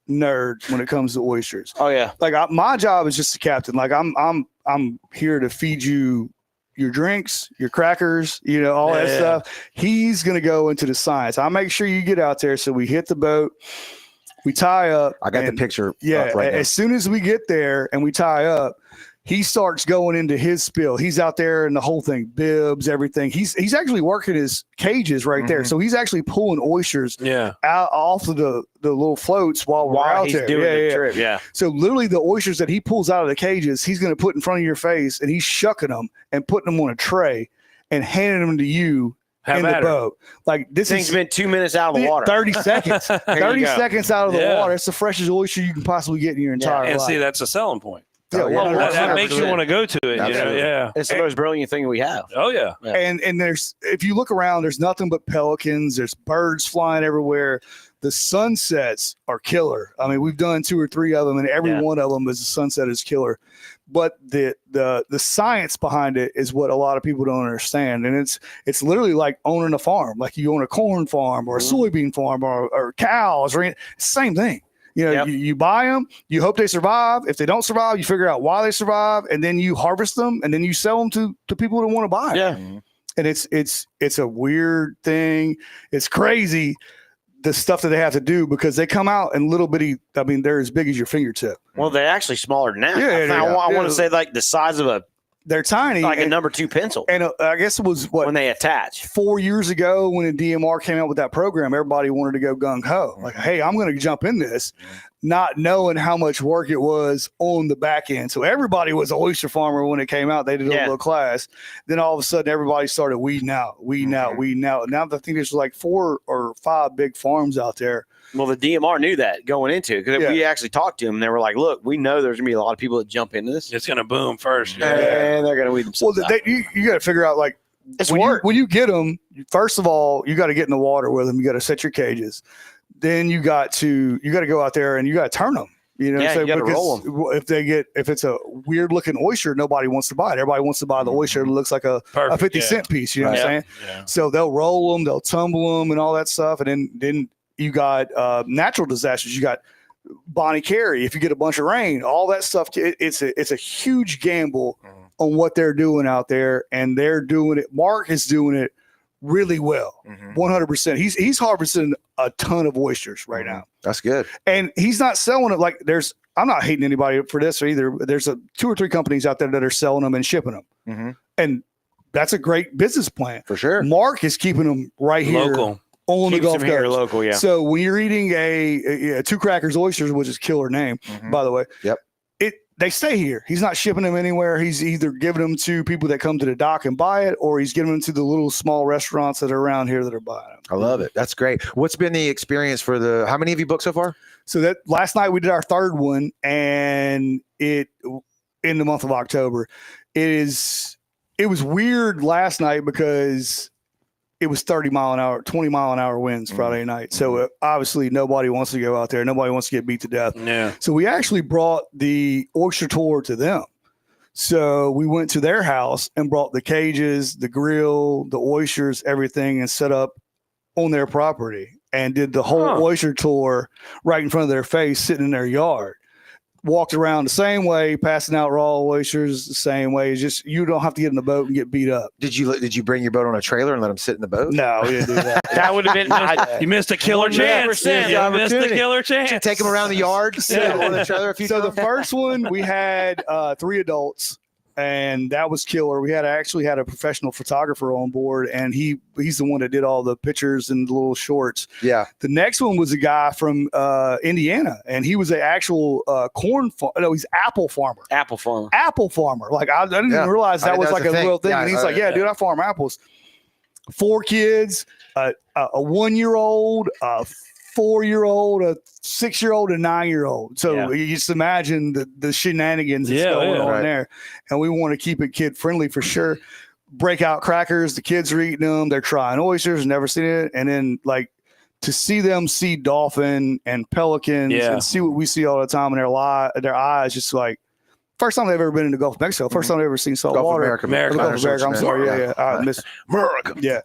nerd when it comes to oysters. Oh yeah, like my job is just a captain. Like I'm here to feed you your drinks, your crackers, you know, all that stuff. He's gonna go into the science. I make sure you get out there. So we hit the boat, we tie up. I got the picture. Yeah, up right now. As soon as we get there and we tie up, he starts going into his spill. He's out there and the whole thing, bibs, everything. He's actually working his cages right there. So he's actually pulling oysters out off of the little floats while we're out he's there. doing the trip. Yeah. So literally the oysters that he pulls out of the cages, he's going to put in front of your face, and he's shucking them and putting them on a tray and handing them to you in the boat. Like this thing's been 2 minutes out of the water. 30 seconds. 30 seconds out of the water. It's the freshest oyster you can possibly get in your entire life. And see, that's a selling point. Yeah, well, that makes you want to go to it. Absolutely. You know? Yeah. It's the most brilliant thing we have. Oh yeah. And there's, if you look around, there's nothing but pelicans. There's birds flying everywhere. The sunsets are killer. I mean, we've done 2 or 3 of them, and every one of them is a sunset is killer. But the science behind it is what a lot of people don't understand. And it's literally like owning a farm. Like you own a corn farm or a soybean farm or cows or same thing. You know, you buy them, you hope they survive. If they don't survive, you figure out why they survive, and then you harvest them, and then you sell them to people that want to buy them. And it's a weird thing. It's crazy, the stuff that they have to do, because they come out in little bitty. I mean, they're as big as your fingertip. Well, they're actually smaller than that. I want to say like the size of they're tiny, like a number 2 pencil. And I guess it was when they attach 4 years ago when the DMR came out with that program. Everybody wanted to go gung ho, like, hey, I'm going to jump in this, not knowing how much work it was on the back end. So everybody was an oyster farmer when it came out. They did a little class. Then all of a sudden, everybody started weeding out. Now I think there's like 4 or 5 big farms out there Well, the DMR knew that going into it because we actually talked to them. And they were like, "Look, we know there's gonna be a lot of people that jump into this. It's gonna boom first, and they're gonna weed themselves out." You got to figure out like It's when work. when you get them. First of all, you got to get in the water with them. You got to set your cages. Then you got to go out there and you got to turn them. You know, Yeah, what I'm saying? you gotta Because roll if it's a weird looking oyster, nobody wants to buy it. Everybody wants to buy the oyster that looks like a 50-cent piece. You know what I'm saying? Yeah. So they'll roll them, they'll tumble them, and all that stuff. And then you got natural disasters. You got Bonnie Carey. If you get a bunch of rain, all that stuff. It's a huge gamble on what they're doing out there, and they're doing it. Mark is doing it really well, 100%. He's harvesting a ton of oysters right now. That's good. And he's not selling it like I'm not hating anybody for this either. There's 2 or 3 companies out there that are selling them and shipping them. And that's a great business plan. For sure. Mark is keeping them right here Local. on the Keeps Gulf them here Coast. local, yeah. So when you're eating a Two Crackers Oysters, which is killer name, by the way. Yep. They stay here. He's not shipping them anywhere. He's either giving them to people that come to the dock and buy it, or he's giving them to the little small restaurants that are around here that are buying them. I love it. That's great. What's been the experience for how many have you booked so far? So that last night we did our 3rd one, and in the month of October. It was weird last night because it was 20 mile an hour winds Friday night. So obviously nobody wants to go out there. Nobody wants to get beat to death. Yeah. So we actually brought the oyster tour to them. So we went to their house and brought the cages, the grill, the oysters, everything, and set up on their property and did the whole oyster tour right in front of their face, sitting in their yard. Walked around the same way, passing out raw oysters the same way. It's just you don't have to get in the boat and get beat up. Did you bring your boat on a trailer and let them sit in the boat? No, we didn't do that. That would have been. You missed a killer chance. 100% You missed a killer chance. Take them around the yard, sit on the trailer a few So times. the first one we had 3 adults, and that was killer. We actually had a professional photographer on board, and he's the one that did all the pictures and the little shorts. Yeah. The next one was a guy from Indiana, and he was an actual he's apple farmer. Apple farmer. Apple farmer. Like I didn't even realize that was like a real thing. Yeah, and he's like, yeah, dude, I farm apples. 4 kids, a 1-year-old, a 4-year-old, a 6-year-old, and 9-year-old. So you just imagine the shenanigans that's going on there. And we want to keep it kid friendly for sure. Breakout crackers, the kids are eating them. They're trying oysters, never seen it. And then like to see them see dolphin and pelicans and see what we see all the time in their eyes, just like first time they've ever been in the Gulf of Mexico. First time they've ever seen salt Gulf water. America. Gulf of America. I'm sorry. Yeah. I missed America. Yeah.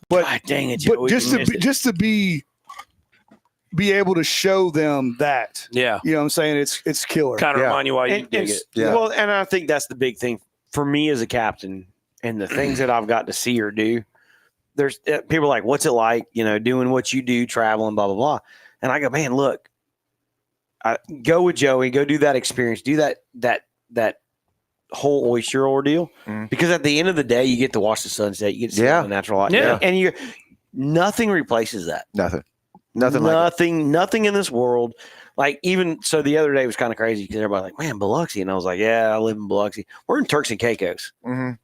But God dang it, Joey, but just to be able to show them that. Yeah. You know what I'm saying? It's killer. Kind of remind you why you dig it. Yeah. Well, and I think that's the big thing for me as a captain and the things that I've got to see or do. There's people are like, what's it like, doing what you do, traveling, blah, blah, blah. And I go, man, look, go with Joey, go do that experience, do that whole oyster ordeal. Because at the end of the day, you get to watch the sunset, you get to see the natural light. Yeah. And nothing replaces that. Nothing like Nothing in this world. Like even so, the other day was kind of crazy because everybody like, man, Biloxi, and I was like, yeah, I live in Biloxi. We're in Turks and Caicos.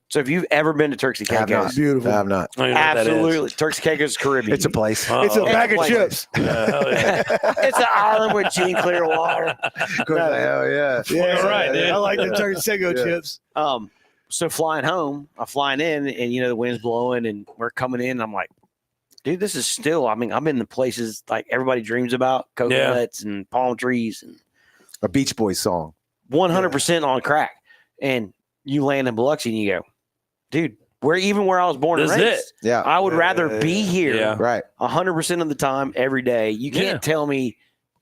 So if you've ever been to Turks and Caicos, It's beautiful. I have not. I don't even know what that is. absolutely, Turks and Caicos is Caribbean. It's a place. It's a bag of place. chips. Hell yeah. It's an island with gene clear water. Hell yeah. You're right, dude. I like the Turks and Caicos chips. So flying home, I'm flying in, and the wind's blowing, and we're coming in. And I'm like, dude, this is still. I mean, I'm in the places like everybody dreams about, coconuts and palm trees, and A Beach Boys song. 100% on crack. And you land in Biloxi, and you go, dude, where I was born and This is raised. Yeah. I would rather be here Yeah. Right. 100% of the time, every day. You can't tell me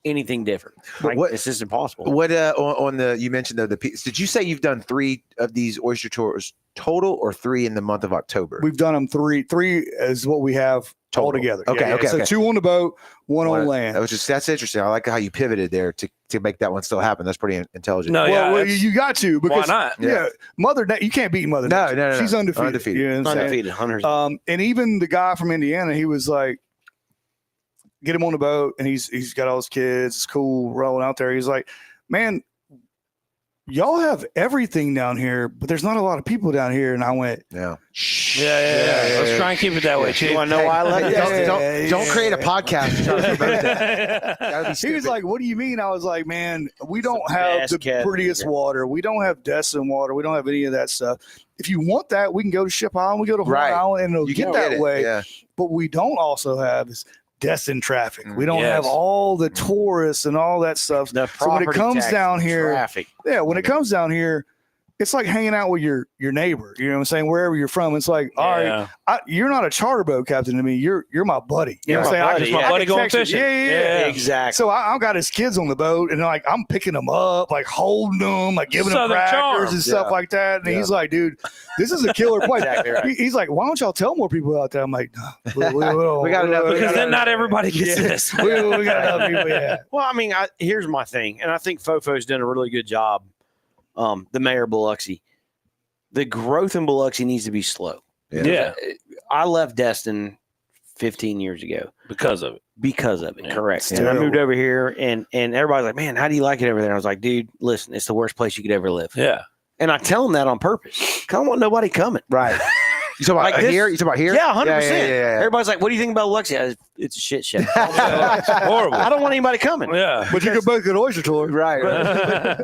anything different. Like, What- it's just impossible. What on the you mentioned the piece? Did you say you've done 3 of these oyster tours total, or 3 in the month of October? We've done them 3. 3 is what we have Total. altogether. Okay, So 2 on the boat, 1 on land. That's interesting. I like how you pivoted there to make that one still happen. That's pretty intelligent. No, yeah. Well, you got to because Why not? Yeah, you can't beat Mother No, Nature. no. She's undefeated. Undefeated. You know what I'm saying? Undefeated, hunters. And even the guy from Indiana, he was like, get him on the boat, and he's got all his kids. It's cool rolling out there. He's like, man, y'all have everything down here, but there's not a lot of people down here. And I went, Yeah. Yeah. Let's try and keep it that way, You Chief. want to know why I left? Don't create a podcast. to try to promote that. Gotta be he stupid. was like, what do you mean? I was like, man, we don't have best the cat. prettiest water. We don't have Destin water. We don't have any of that stuff. If you want that, we can go to Ship Island. We go to Hawaii Right. Island, and it'll You get can that get it. way. Yeah. But we don't also have is Destin traffic. We don't Yes. have all the tourists and all that stuff. The So when it property comes tax down and here, traffic. yeah, when it comes down here, it's like hanging out with your neighbor. You know what I'm saying? Wherever you're from, it's like, all right, you're not a charter boat captain to me. You're my buddy. You know what I'm saying? my I buddy, just- yeah. I My buddy can going text you. fishing. Yeah. Exactly. So I've got his kids on the boat, and like I'm picking them up, like holding them, like giving them Southern crackers charm. and stuff Yeah. like that. And Yeah. he's like, dude, this is a killer place. Exactly right. He's like, why don't y'all tell more people out there? I'm like, no, We got enough- Because then not everybody gets Yeah. this. we got enough people. Yeah. Well, I mean, here's my thing, and I think Fofo's done a really good job. The mayor of Biloxi, the growth in Biloxi needs to be slow. Yeah, I left Destin 15 years ago because of it. because of it. Yeah. Correct. It's And I moved terrible. over here, and everybody's like, "Man, how do you like it over there?" I was like, "Dude, listen, it's the worst place you could ever live." Yeah. And I tell them that on purpose. 'Cause I don't want nobody coming. Right. You talking about Like this- here? You talking about here? Yeah, 100%. Yeah. Everybody's like, "What do you think about Biloxi?" It's a shit show. It's horrible. I don't want anybody coming. Yeah. But you could both go to Oyster Tour. Right.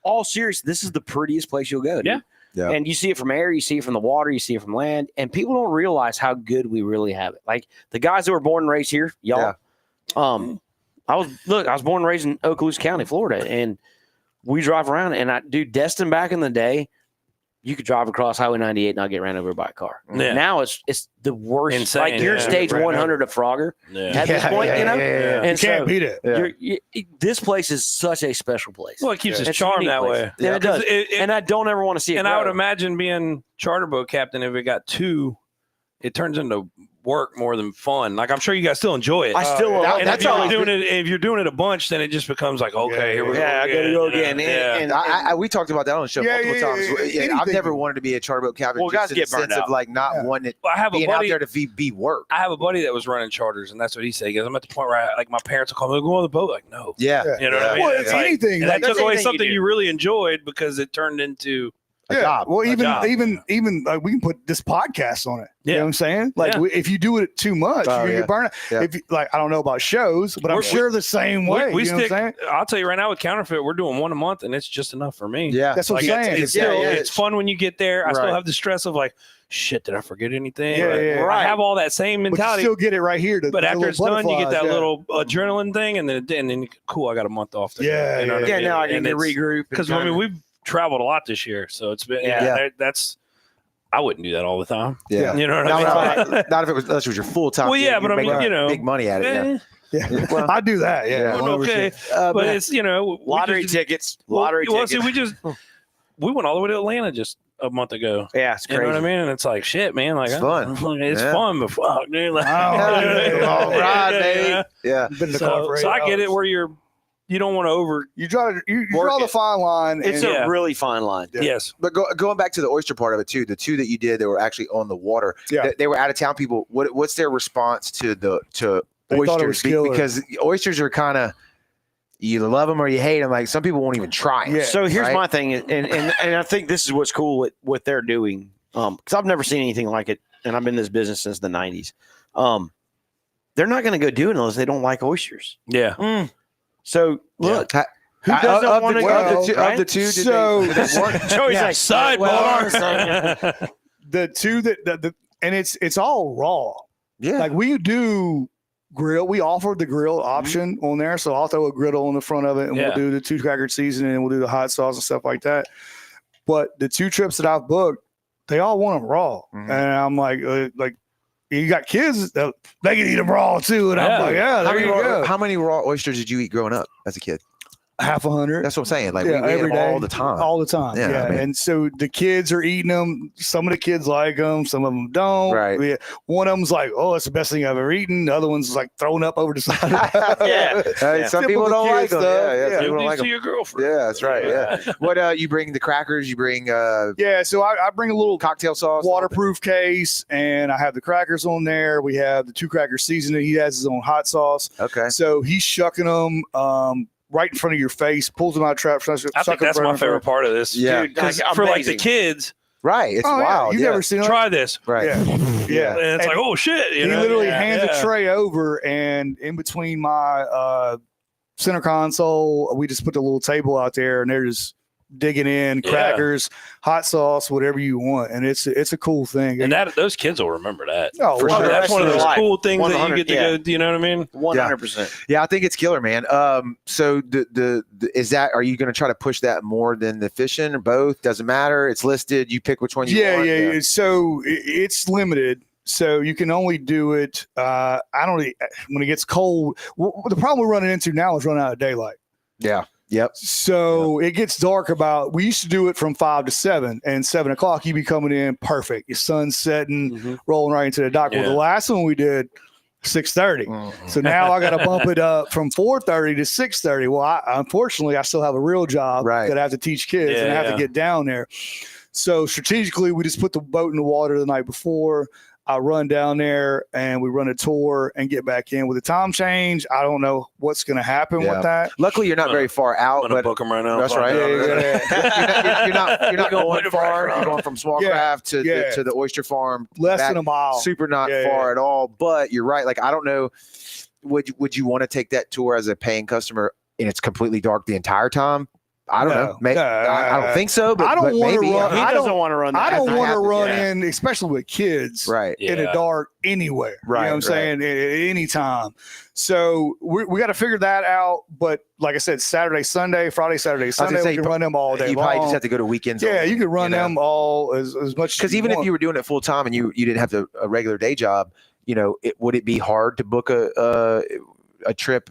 All serious, this is the prettiest place you'll go. Dude. Yeah. Yeah. And you see it from air, you see it from the water, you see it from land, and people don't realize how good we really have it. Like the guys that were born and raised here, y'all. I was born and raised in Okaloosa County, Florida, and we drive around. And Destin back in the day, you could drive across Highway 98 and not get ran over by a car. Yeah. Now it's the worst. Insane, Like you're yeah. stage Right. 100 of Frogger Yeah. at this point, you know. yeah. You And can't so beat it. Yeah. this place is such a special place. Well, it keeps It's its a charm unique that place. way. Yeah, it does. 'Cause it- And I don't ever want to see it. and I would grow. imagine being charter boat captain, if it got two, it turns into work more than fun. Like I'm sure you guys still enjoy it. I still yeah. love and that's if all- you're doing it, if you're doing it a bunch, then it just becomes like, okay, here we go. Yeah, I gotta go again. Yeah. And We talked about that on the show Yeah, multiple yeah, times. yeah, I've anything. never wanted to be a charter boat captain. Well, just guys in get the burned sense out. of like not Yeah. wanting Well, I have a being out buddy. there to be work. I have a buddy that was running charters, and that's what he said. He goes, "I'm at the point where like my parents will call me, go on the boat." Like, no, Yeah. you know what I mean? Well, It's like- anything. and Like, that took away anything you something do. you really enjoyed because it turned into A job. Well, job. even we can put this podcast on it. You know Yeah. what I'm saying? Like Yeah. if you do it too much, Oh, you yeah. get burned out. Yeah. If you, like I don't know about shows, but I'm We're- sure the same way. we you know stick. what I'm saying? I'll tell you right now, with counterfeit, we're doing one a month, and it's just enough for me. Yeah. That's what Like I'm saying. it's still yeah. it's fun when you get there. I still Right. have the stress of like, shit, did I forget anything? Yeah, Like, yeah, I right. have all that same But you mentality. still get it right here. But the after little it's done, you get that butterflies, yeah. little adrenaline thing, and then cool, I got a month off. Yeah, you know what yeah, I mean? now I can And get it's- regroup. Because I mean, we've traveled a lot this year, so it's been Yeah. that's I wouldn't do that all the time. Yeah. You know what Not, I mean? not if it was unless it was your full time. Well, yeah, but I mean, you know, big money at it. Yeah. Yeah. Well, I do that. Yeah, Yeah. 100%. okay, but it's we lottery just- tickets. well, Lottery well, tickets. see, we went all the way to Atlanta just a month ago. Yeah, it's You crazy. know what I mean? And it's like shit, man. Like It's fun. It's Yeah. fun, but fuck, dude. Like, Oh, all right, yeah, babe. yeah. Yeah. Been in the car So, for 8 so I get it hours. where you don't want to over. you draw you Work draw the it. fine line. It's and, Yeah. a really fine line. Yeah. Yes. But going back to the oyster part of it too, the two that you did that were actually on the water, Yeah. they were out of town people. What's their response to They thought it oysters? was killer. Because oysters are kind of you love them or you hate them. Like some people won't even try 'em. Yeah. So here's Right. my thing, and I think this is what's cool with what they're doing. Because I've never seen anything like it, and I've been in this business since the '90s. They're not going to go do it unless they don't like oysters. Yeah. So look, Ha- who doesn't of want to the, go? of the two, right? of the two, did So- they want? Joey's Yeah, like sidebar. the two that and it's all raw. Yeah. Like we do grill. We offered the grill option on there, so I'll throw a griddle on the front of it, and Yeah. we'll do the Two Crackers seasoning, and we'll do the hot sauce and stuff like that. But the two trips that I've booked, they all want them raw, Mhm. and I'm like you got kids, they can eat them raw too, and Yeah. I'm like, yeah, there you go. How many raw oysters did you eat growing up as a kid? Half 100. That's what I'm saying. Like Yeah, we ate every them all day. the time. All the time. Yeah, Yeah. I mean- And so the kids are eating them. Some of the kids like them. Some of them don't. Right. One of them's like, oh, it's the best thing I've ever eaten. The other one's like throwing up over the side. Yeah. Hey, Yeah. some people Typical don't kid like them. stuff. Yeah, Yeah. some Do people don't these like to 'em. your girlfriend. Yeah, that's right. Yeah. What you bring the crackers? You bring Yeah. So I bring a little cocktail sauce, waterproof case, and I have the crackers on there. We have the Two Crackers seasoning. He has his own hot sauce. Okay. So he's shucking them. right in front of your face, pulls them out of traps. I think that's my favorite part of this. Yeah. Dude, 'cause for like the kids, Right. It's wild. You've yeah. never seen it. try this. Right. Yeah. Yeah. And it's like, oh shit. You He know? literally hands a tray over, and in between my center console, we just put the little table out there, and they're just digging in crackers, hot sauce, whatever you want, and it's a cool thing. And those kids will remember that. Oh, For well, sure. That's one of those Life. cool things that you 100, get to go. Do you know what I mean? 100%. Yeah, I think it's killer, man. So the is that, are you going to try to push that more than the fishing, or both? Doesn't matter. It's listed. You pick which one you want. Yeah. So it's limited. So you can only do it. I don't. When it gets cold, the problem we're running into now is running out of daylight. Yeah. Yep. So it gets dark we used to do it from 5 to 7, and 7 o'clock you'd be coming in perfect. Your sun's setting, rolling right into the dock. Well, the last one we did 6:30. So now I got to bump it up from 4:30 to 6:30. Well, unfortunately I still have a real job that I have to teach kids and I have to get down there. So strategically we just put the boat in the water the night before. I run down there and we run a tour and get back in with the time change. I don't know what's going to happen with that. Luckily, you're not very far out, I'm gonna but book them right now. that's right. You're not going far. Right. You're going from small craft to the oyster farm. Less back, than a mile. Super not far at all. But you're right. Like, I don't know. Would you want to take that tour as a paying customer and it's completely dark the entire time? I don't know. I don't think so, but I don't want to run. He doesn't want to run. I don't want to run yeah. in, especially with kids, right in the dark anywhere. Right, you know what I'm saying? At any time. So we got to figure that out. But like I said, Saturday, Sunday, Friday, Saturday, Sunday, we can run them all day You long. probably just have to go to weekends. Yeah, only, you can run them all as much. Because even if you were doing it full time and you didn't have a regular day job, you know, would it be hard to book a trip?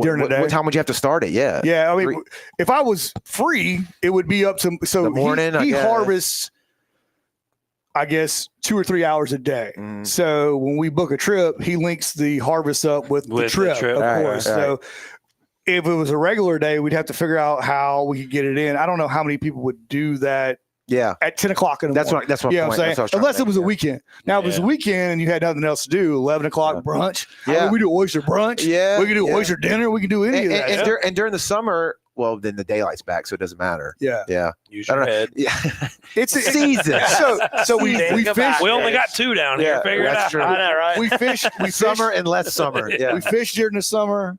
During the day. What time would you have to start it? Yeah. Yeah. I mean, if I was free, it would be up to the morning. He harvests, I guess, 2 or 3 hours a day. So when we book a trip, he links the harvest up with the trip, of course. So if it was a regular day, we'd have to figure out how we could get it in. I don't know how many people would do that. Yeah, at 10 o'clock in the morning. That's what I'm saying. Unless it was a weekend. Now, if it was a weekend and you had nothing else to do, 11 o'clock brunch. Yeah, we do oyster brunch. Yeah, we can do oyster dinner. We can do any of that. And during the summer, well, then the daylight's back, so it doesn't matter. Yeah. Use your head. Yeah, it's a season. So we fish. We only got 2 down here. Figure it out. True. I know, right? We fish summer and less summer. Yeah, we fish during the summer,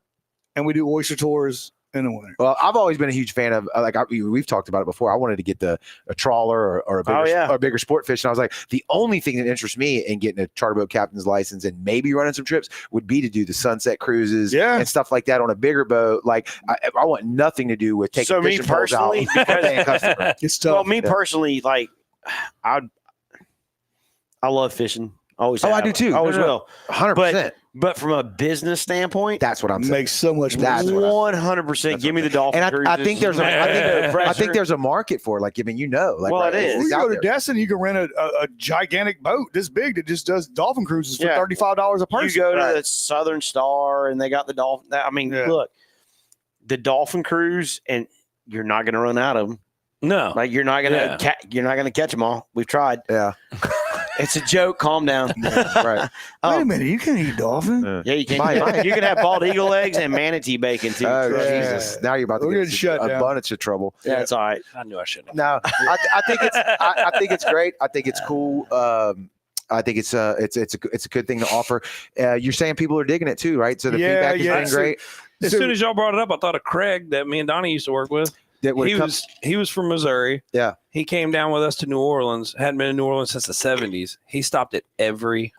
and we do oyster tours in the winter. Well, I've always been a huge fan of we've talked about it before. I wanted to get a trawler or a bigger sport fish, and I was like, the only thing that interests me in getting a charter boat captain's license and maybe running some trips would be to do the sunset cruises and stuff like that on a bigger boat. Like I want nothing to do with taking. So me fishing poles out personally, and customer. It's tough. Well, me personally, like I love fishing. Always. I do too. Always will. 100%. But from a business standpoint, That's what I'm saying. Makes so much more sense. 100%. Give me the dolphin. And I think there's I think there's a market for it. Like, I mean, you know, like, Well, it is. You go to Destin, you can rent a gigantic boat this big that just does dolphin cruises for $35 a person. You go to the Southern Star, and they got the dolphin. I mean, look, the dolphin cruise, and you're not going to run out of them. No, Like you're not gonna catch them all. We've tried. Yeah. It's a joke. Calm down. Right. Wait a minute, you can eat dolphin? Yeah, you can. You can have bald eagle eggs and manatee bacon too. Oh, Yeah. Jesus. Now you're about to We're get getting shut a down. bunch of trouble. Yeah, it's all right. I knew I shouldn't. No, I think it's I think it's great. I think it's cool. I think it's a good thing to offer. You're saying people are digging it too, right? So the feedback has been great. As soon as y'all brought it up, I thought of Craig that me and Donnie used to work with. He was from Missouri. Yeah. He came down with us to New Orleans. Hadn't been in New Orleans since the 70s. He stopped at every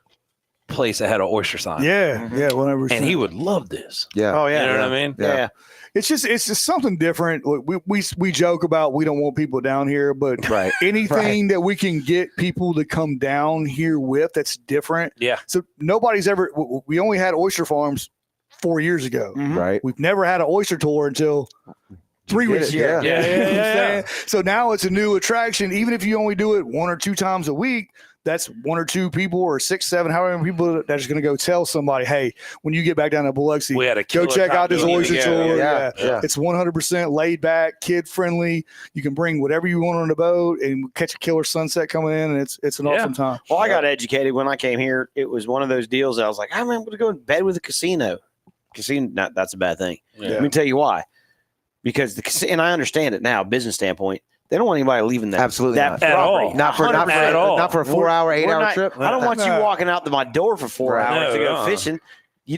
place that had an oyster sign. Yeah, 100%. And he would love this. Yeah. Oh yeah. You know what I mean? Yeah. It's just something different. We joke about we don't want people down here, but Right. anything that we can get people to come down here with that's different. Yeah. So nobody's ever. We only had oyster farms 4 years ago. Right. We've never had an oyster tour until 3 weeks ago. Yeah. You know what I'm saying? So now it's a new attraction. Even if you only do it 1 or 2 times a week, that's 1 or 2 people or 6, 7, however many people that's going to go tell somebody, hey, when you get back down to Biloxi, We had a go killer check time out this doing it oyster together. tour. Yeah. It's 100% laid back, kid friendly. You can bring whatever you want on the boat and catch a killer sunset coming in, and it's an awesome time. Well, I got educated when I came here. It was one of those deals. I was like, I'm going to go in bed with a casino. That's a bad thing. Yeah. Let me tell you why. because and I understand it now, business standpoint. They don't want anybody leaving that. Absolutely that not. At all. Not for At all. not for a 4-hour, 8-hour trip. I don't want you No. walking out to my door for 4 Right. hours to No, go fishing.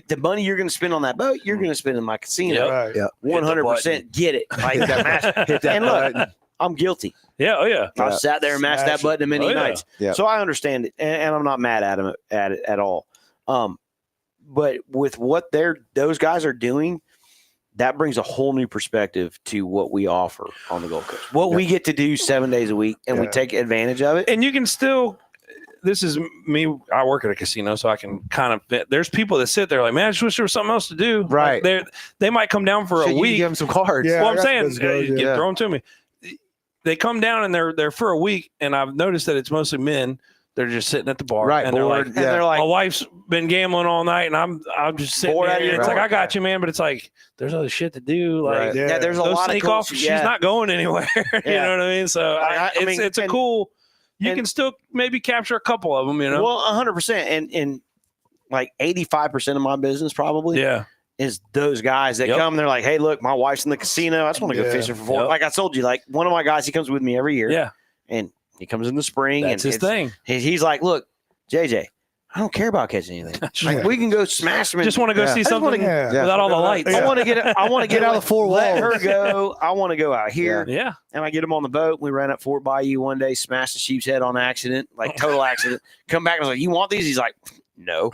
The money you're going to spend on that boat, you're going to spend in my casino. Yep. Right. Yeah. 100% get it. Like that Hit that And look, button. I'm guilty. Yeah. Oh yeah. I've sat there and mashed Smash that button many Oh, yeah. nights. Yeah. So I understand it, and I'm not mad at him at it at all. But with what those guys are doing, that brings a whole new perspective to what we offer on the Gold Coast. What we get to do 7 days a week, and we Yeah. take advantage of it. And you can still. This is me. I work at a casino, so I can kind of. There's people that sit there like, man, I just wish there was something else to do. Right. Like they might come down for Shit, a you week. give them some cards. Yeah. Well, I I'm got saying, those guys, get yeah. thrown to me. They come down and they're for a week, and I've noticed that it's mostly men. They're just sitting at the bar, Right, And they're bored, like, yeah. And they're like, my wife's been gambling all night, and I'm just sitting Bored there. out of your It's like, mind. I got you, man, but it's like there's other shit to do. Like, Right. Yeah. there's a go lot of sneak cool, off. She's not going anywhere. You Yeah. know what I mean? So I mean, it's a and- cool. You and- can still maybe capture a couple of them. You know? Well, 100%, and like 85% of my business probably Yeah. is those guys that Yep. come. They're like, hey, look, my wife's in the casino. I just want to go Yeah. fishing for 4. Yep. Like I told you, like one of my guys, he comes with me every year. Yeah. And he comes in the spring. That's and his thing. He's like, look, JJ, I don't care about catching anything. Like, we can go smash them. Just want to go Yeah. see I just wanna- something yeah. without all the lights. I want to get. I want to Get out of the four Let walls. her go. I want to go out here, Yeah. and I get him on the boat. We ran up Fort Bayou one day, smashed the sheep's head on accident, like total accident. Come back and I was like, "You want these?" He's like, "No."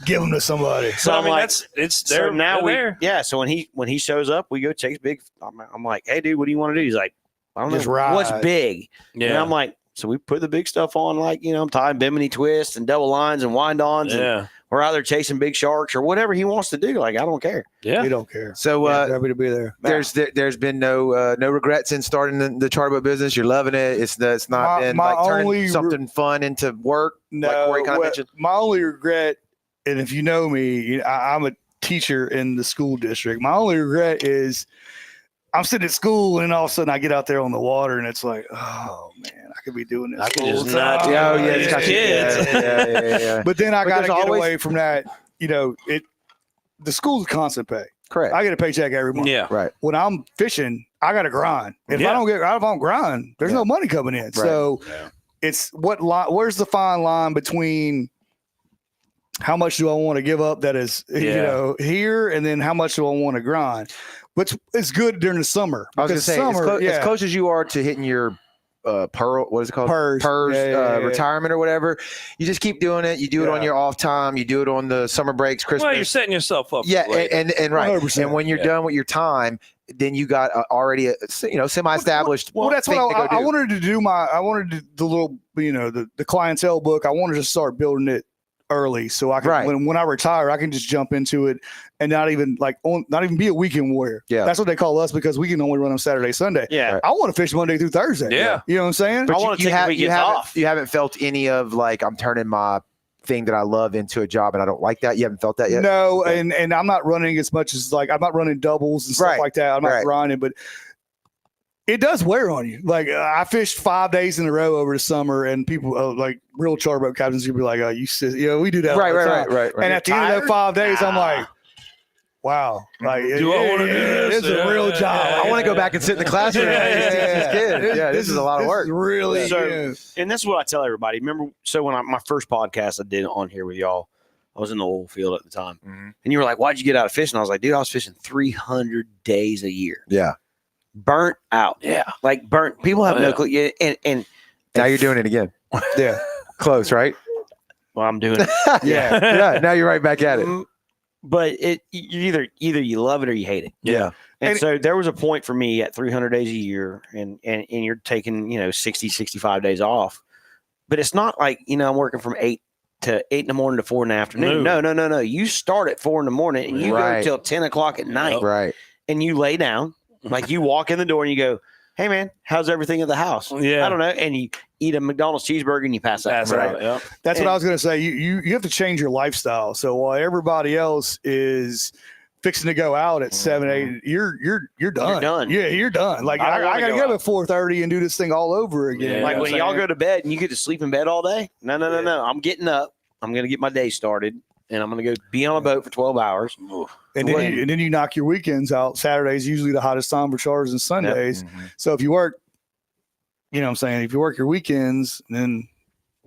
Give them to somebody. So I I'm mean, like, it's so there. now They're we, there. yeah. So when he shows up, we go chase big. I'm like, "Hey, dude, what do you want to do?" He's like, "I don't Just know ride." what's big." And Yeah. I'm like, so we put the big stuff on, like, I'm tying bimini twists and double lines and wind-ons, and Yeah. we're out there chasing big sharks or whatever he wants to do. Like, I don't care. Yeah. We don't care. So Happy to be there. there's been no regrets in starting the charter boat business. You're loving it. It's not My- been my like turning only something fun into work. No, like Corey kinda what- mentioned. my only regret, and if you know me, I'm a teacher in the school district. My only regret is I'm sitting at school and all of a sudden I get out there on the water and it's like, oh man, I could be doing this. I could full just time. not- Yeah, oh, yeah, These it's got kids. Yeah. But then I But got to there's get always- away from that. The school's constant pay. Correct. I get a paycheck every month. Yeah. Right. When I'm fishing, I got to grind. If Yeah. I don't grind, there's Yeah. no money coming in. So Yeah. it's where's the fine line between how much do I want to give up that is Yeah. here, and then how much do I want to grind? But it's good during the summer. I was gonna because say summer, as close as you are to hitting your pearl, what is it called? PERS. Yeah. retirement or whatever. You just keep doing it. You do it on Yeah. your off time. You do it on the summer breaks, Christmas. Well, you're setting yourself up. Yeah, for later. and right. 100%. And when you're Yeah. done with your time, then you got already a semi-established. Well, that's thing what to go I do. wanted to do. I wanted to, the little, the clientele book. I wanted to start building it early, so I can Right. when I retire, I can just jump into it and not even be a weekend warrior. Yeah. That's what they call us because we can only run on Saturday, Sunday. Yeah. I want to fish Monday through Thursday. Yeah. You know what I'm saying? But I wanna take the weekends off. You haven't felt any of like I'm turning my thing that I love into a job and I don't like that. You haven't felt that yet. No, Okay. and I'm not running as much as I'm not running doubles and stuff Right. like that. I'm not Right. grinding, but it does wear on you. Like I fished 5 days in a row over the summer, and people like real charboat captains would be like, "Oh, you we do that." all the time. Right. And at the end of that 5 days, I'm like, "Wow, like Do I wanna do this? It's a real job. I want to go back and sit in the classroom. and teach these kids. Yeah, this is a lot of work. Really, So- yeah. And this is what I tell everybody. Remember, so when my first podcast I did on here with y'all, I was in the oil field at the time. Mhm. And you were like, why'd you get out of fishing? I was like, dude, I was fishing 300 days a year. Yeah. Burnt out. Yeah. Like burnt. People have Oh, no yeah. clue. Yeah, and Now you're doing it again. Yeah. Close, right? well, I'm doing it. Yeah. Yeah. Now you're right back at it. But you either you love it or you hate it. Yeah. And- So there was a point for me at 300 days a year and you're taking, 60, 65 days off. But it's not like, I'm working from 8 in the morning to 4 in the afternoon. No. You start at 4 in the morning and you Right. go till 10 o'clock at night Right. and you lay down. Like you walk in the door and you go, hey man, how's everything at the house? Yeah. I don't know. And you eat a McDonald's cheeseburger and you pass out. That's right. Yeah. That's And- what I was going to say. You have to change your lifestyle. So while everybody else is fixing to go out at 7, 8, you're done. done. Yeah, you're done. Like I don't I wanna got to go get up out. at 4:30 and do this thing all over again. Yeah. Like You know when what I'm y'all saying? go to bed and you get to sleep in bed all day. No. I'm getting up. I'm going to get my day started. and I'm going to go be on a boat for 12 hours. And then you knock your weekends out. Saturday's usually the hottest time for charters and Sundays. Mm-hmm. So if you work, you know what I'm saying, if you work your weekends, then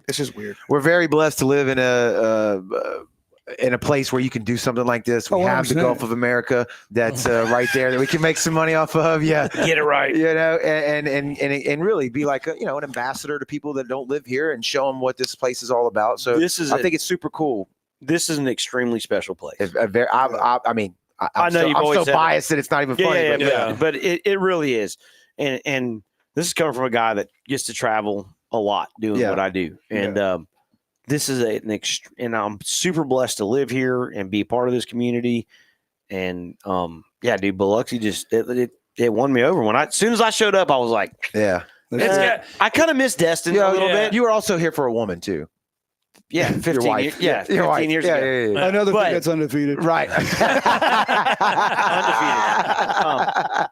it's just weird. We're very blessed to live in a place where you can do something like this. We have the 100%. Gulf of America that's right there that we can make some money off of. Yeah, Get it right. you know, and really be like an ambassador to people that don't live here and show them what this place is all about. So I think it's super cool. This is an extremely special place. I mean, I know you've I'm always so said biased that it's not even funny. but it really is. And this is coming from a guy that gets to travel a lot doing what I do. And this is and I'm super blessed to live here and be part of this community. And dude, Biloxi just it won me over. As soon as I showed up, I was like, Yeah. I kind of miss Destin a little bit. You were also here for a woman too. Yeah, 15 years. Yeah, 15 years ago. Yeah. Another But- thing that's undefeated. Right. Undefeated.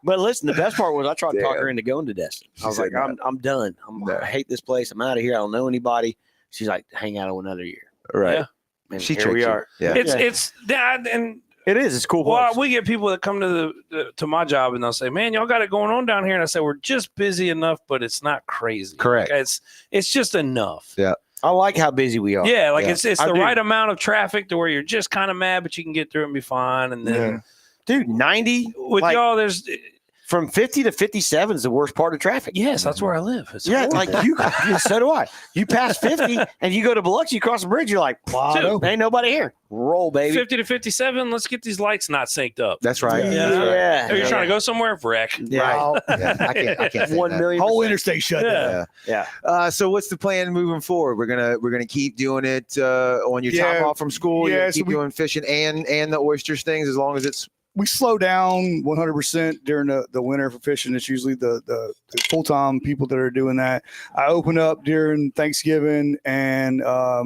But listen, the best part was I tried to talk her into going to Destin. I was She like, said I'm done. I hate this place. I'm out of here. I don't know anybody. She's like, hang out another year. Right. Yeah. And She here we tricked you. are. Yeah. It's that and It is. It's a cool. well, place. we get people that come to my job and they'll say, "Man, y'all got it going on down here." And I say, "We're just busy enough, but it's not crazy." Correct. Like, it's just enough. Yeah. I like how busy we are. Yeah, like Yeah. it's I the do. right amount of traffic to where you're just kind of mad, but you can get through it and be fine. And then Dude, 90 with like, y'all, there's from 50 to 57 is the worst part of traffic. yes, that's where I live. It's Yeah, horrible. like so do I. You pass 50 and you go to Biloxi, you cross the bridge, you're like, wow, ain't nobody here. Roll, baby. 50 to 57. Let's get these lights not synced up. That's right. Yeah. Are you trying to go somewhere? Wreck. Yeah. Right. Yeah. I can't say 1 that. million. Whole interstate shut down. Yeah. Yeah. So what's the plan moving forward? We're gonna keep doing it on your Yeah. time off from school. You're Yeah, gonna so keep doing fishing and the oysters things as long as it's We slow down 100% during the winter for fishing. It's usually the full-time people that are doing that. I open up during Thanksgiving and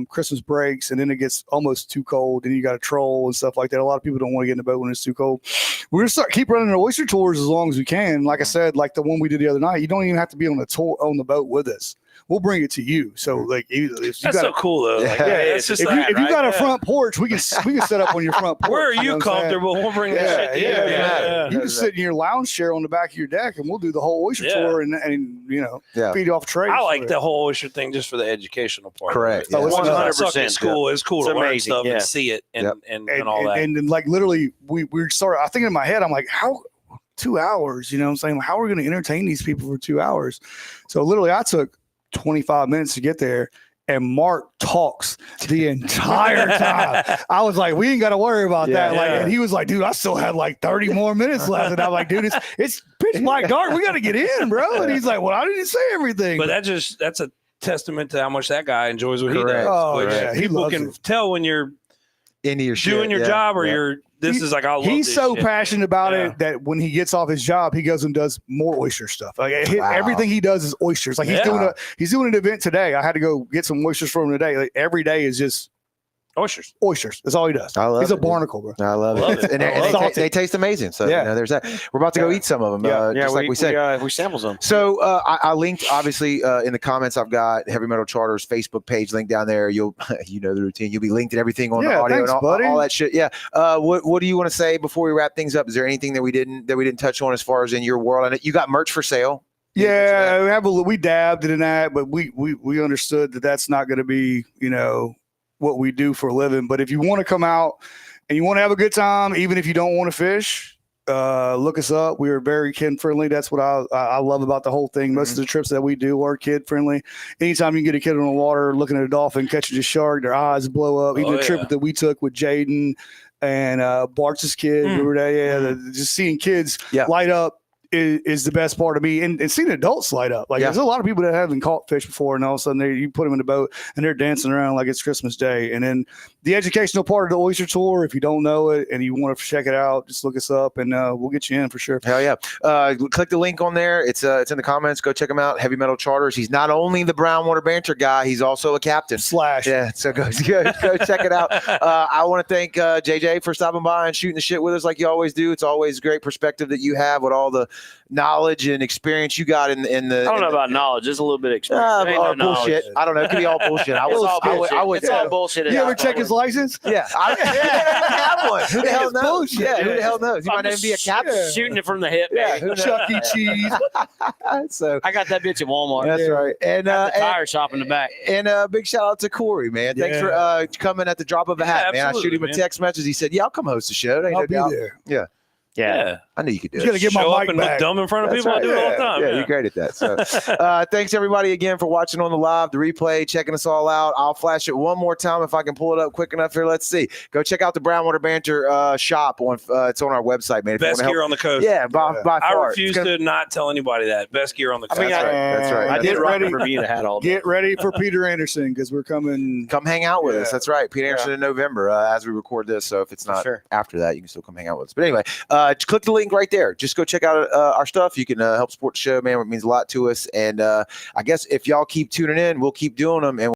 Christmas breaks, and then it gets almost too cold. And you got to troll and stuff like that. A lot of people don't want to get in the boat when it's too cold. We're gonna keep running the oyster tours as long as we can. Like I said, like the one we did the other night, you don't even have to be on the tour on the boat with us. We'll bring it to you. So like, if you That's got so cool though. Like, Yeah. it's just if that, you right? got a Yeah. front porch, we can set up on your front porch. Where are know you what I'm saying? comfortable? We'll bring the shit to you. doesn't matter. Yeah. You can sit in your lounge chair on the back of your deck, and we'll do the whole oyster Yeah. tour and feed you off trays. I like the whole oyster thing just for the educational part. Correct. Oh, Yeah. it's 100%. at school. It's cool It's to learn amazing, stuff yeah. and see it and, Yep. and all that. And like literally, we started. I think in my head, I'm like, how 2 hours? You know what I'm saying? How are we going to entertain these people for 2 hours? So literally, I took 25 minutes to get there. And Mark talks the entire time. I was like, we ain't got to worry about that. Like, and he was like, dude, I still had like 30 more minutes left. And I'm like, dude, it's pitch black dark. We got to get in, bro. And he's like, well, I didn't say everything. But that's a testament to how much that guy enjoys what he Correct. does. Oh, Which yeah, he people loves can it. tell when you're into your shit. doing your job or you're. This He- is like I love He's this so shit. passionate about Yeah. it that when he gets off his job, he goes and does more oyster stuff. Like Wow. everything he does is oysters. Like he's Yeah. doing an event today. I had to go get some oysters from him today. Like every day is just Oysters. oysters. That's all he does. I love He's a it, dude. barnacle, bro. I love Love it. it. And, I and love they taste amazing. So Yeah. there's that. We're about to go Yeah. eat some of them. Yeah. Just like we said. we sample some. So I linked obviously in the comments. I've got Heavy Metal Charters Facebook page link down there. You'll the routine. You'll be linked and everything on the Yeah, audio thanks, and buddy. all that shit. Yeah. What do you want to say before we wrap things up? Is there anything that we didn't touch on as far as in your world? And you got merch for sale. Yeah, we dabbed in that, but we understood that that's not going to be what we do for a living. But if you want to come out and you want to have a good time, even if you don't want to fish, look us up. We are very kid friendly. That's what I love about the whole thing. Most of the trips that we do are kid friendly. Anytime you can get a kid on the water looking at a dolphin, catching a shark, their eyes blow up. Even the trip that we took with Jaden and Bart's kid, remember that? Just seeing kids light up is the best part of me, and seeing adults light up. Like there's a lot of people that haven't caught fish before, and all of a sudden you put them in the boat and they're dancing around like it's Christmas Day. And then the educational part of the oyster tour, if you don't know it and you want to check it out, just look us up and we'll get you in for sure. Hell yeah. Click the link on there. It's in the comments. Go check him out. Heavy Metal Charters. He's not only the Brownwater Banter guy, he's also a captain. Yeah, so go check it out. I want to thank JJ for stopping by and shooting the shit with us like you always do. It's always great perspective that you have with all the knowledge and experience you got in the. I don't know about knowledge. Just a little bit of experience. There ain't no bullshit. knowledge. I don't know. It could be all bullshit. I It's was all bullshit. I would It's all bullshit. You ever check his license? Yeah, I have one. Who the hell It's knows? bullshit. Yeah, who the hell knows? You I'm might even just be a captain. shooting it from the hip. Yeah, baby. who knows? Chuck E. Cheese. So I got that bitch at Walmart. that's right. And Got the tire shop in the back. and big shout out to Corey, man. Thanks for coming at the drop of a hat, man. I shoot him a man. text message. He said, "Yeah, I'll come host the show." Ain't no I'll be doubt. there. Yeah. I knew you could do You it. gotta get my Show up mic and back. look dumb in front of That's people. right. I do it all the time. Yeah, you're great at that. So, thanks everybody again for watching on the live, the replay, checking us all out. I'll flash it one more time if I can pull it up quick enough here. Let's see. Go check out the Brownwater Banter shop on. It's on our website, man. If you Best wanna gear help. on the coast. Yeah, by I far. refuse It's gonna- to not tell anybody that. Best gear on the coast. I mean, That's right. I did Get rock ready. for Bermuda hat all day. Get ready for Peter Anderson because we're coming. Come hang out with us. Yeah. That's right. Pete Anderson in November as we record this. So if it's For not sure. after that, you can still come hang out with us. But anyway, click the link right there. Just go check out our stuff. You can help support the show, man. It means a lot to us. And I guess if y'all keep tuning in, we'll keep doing them. And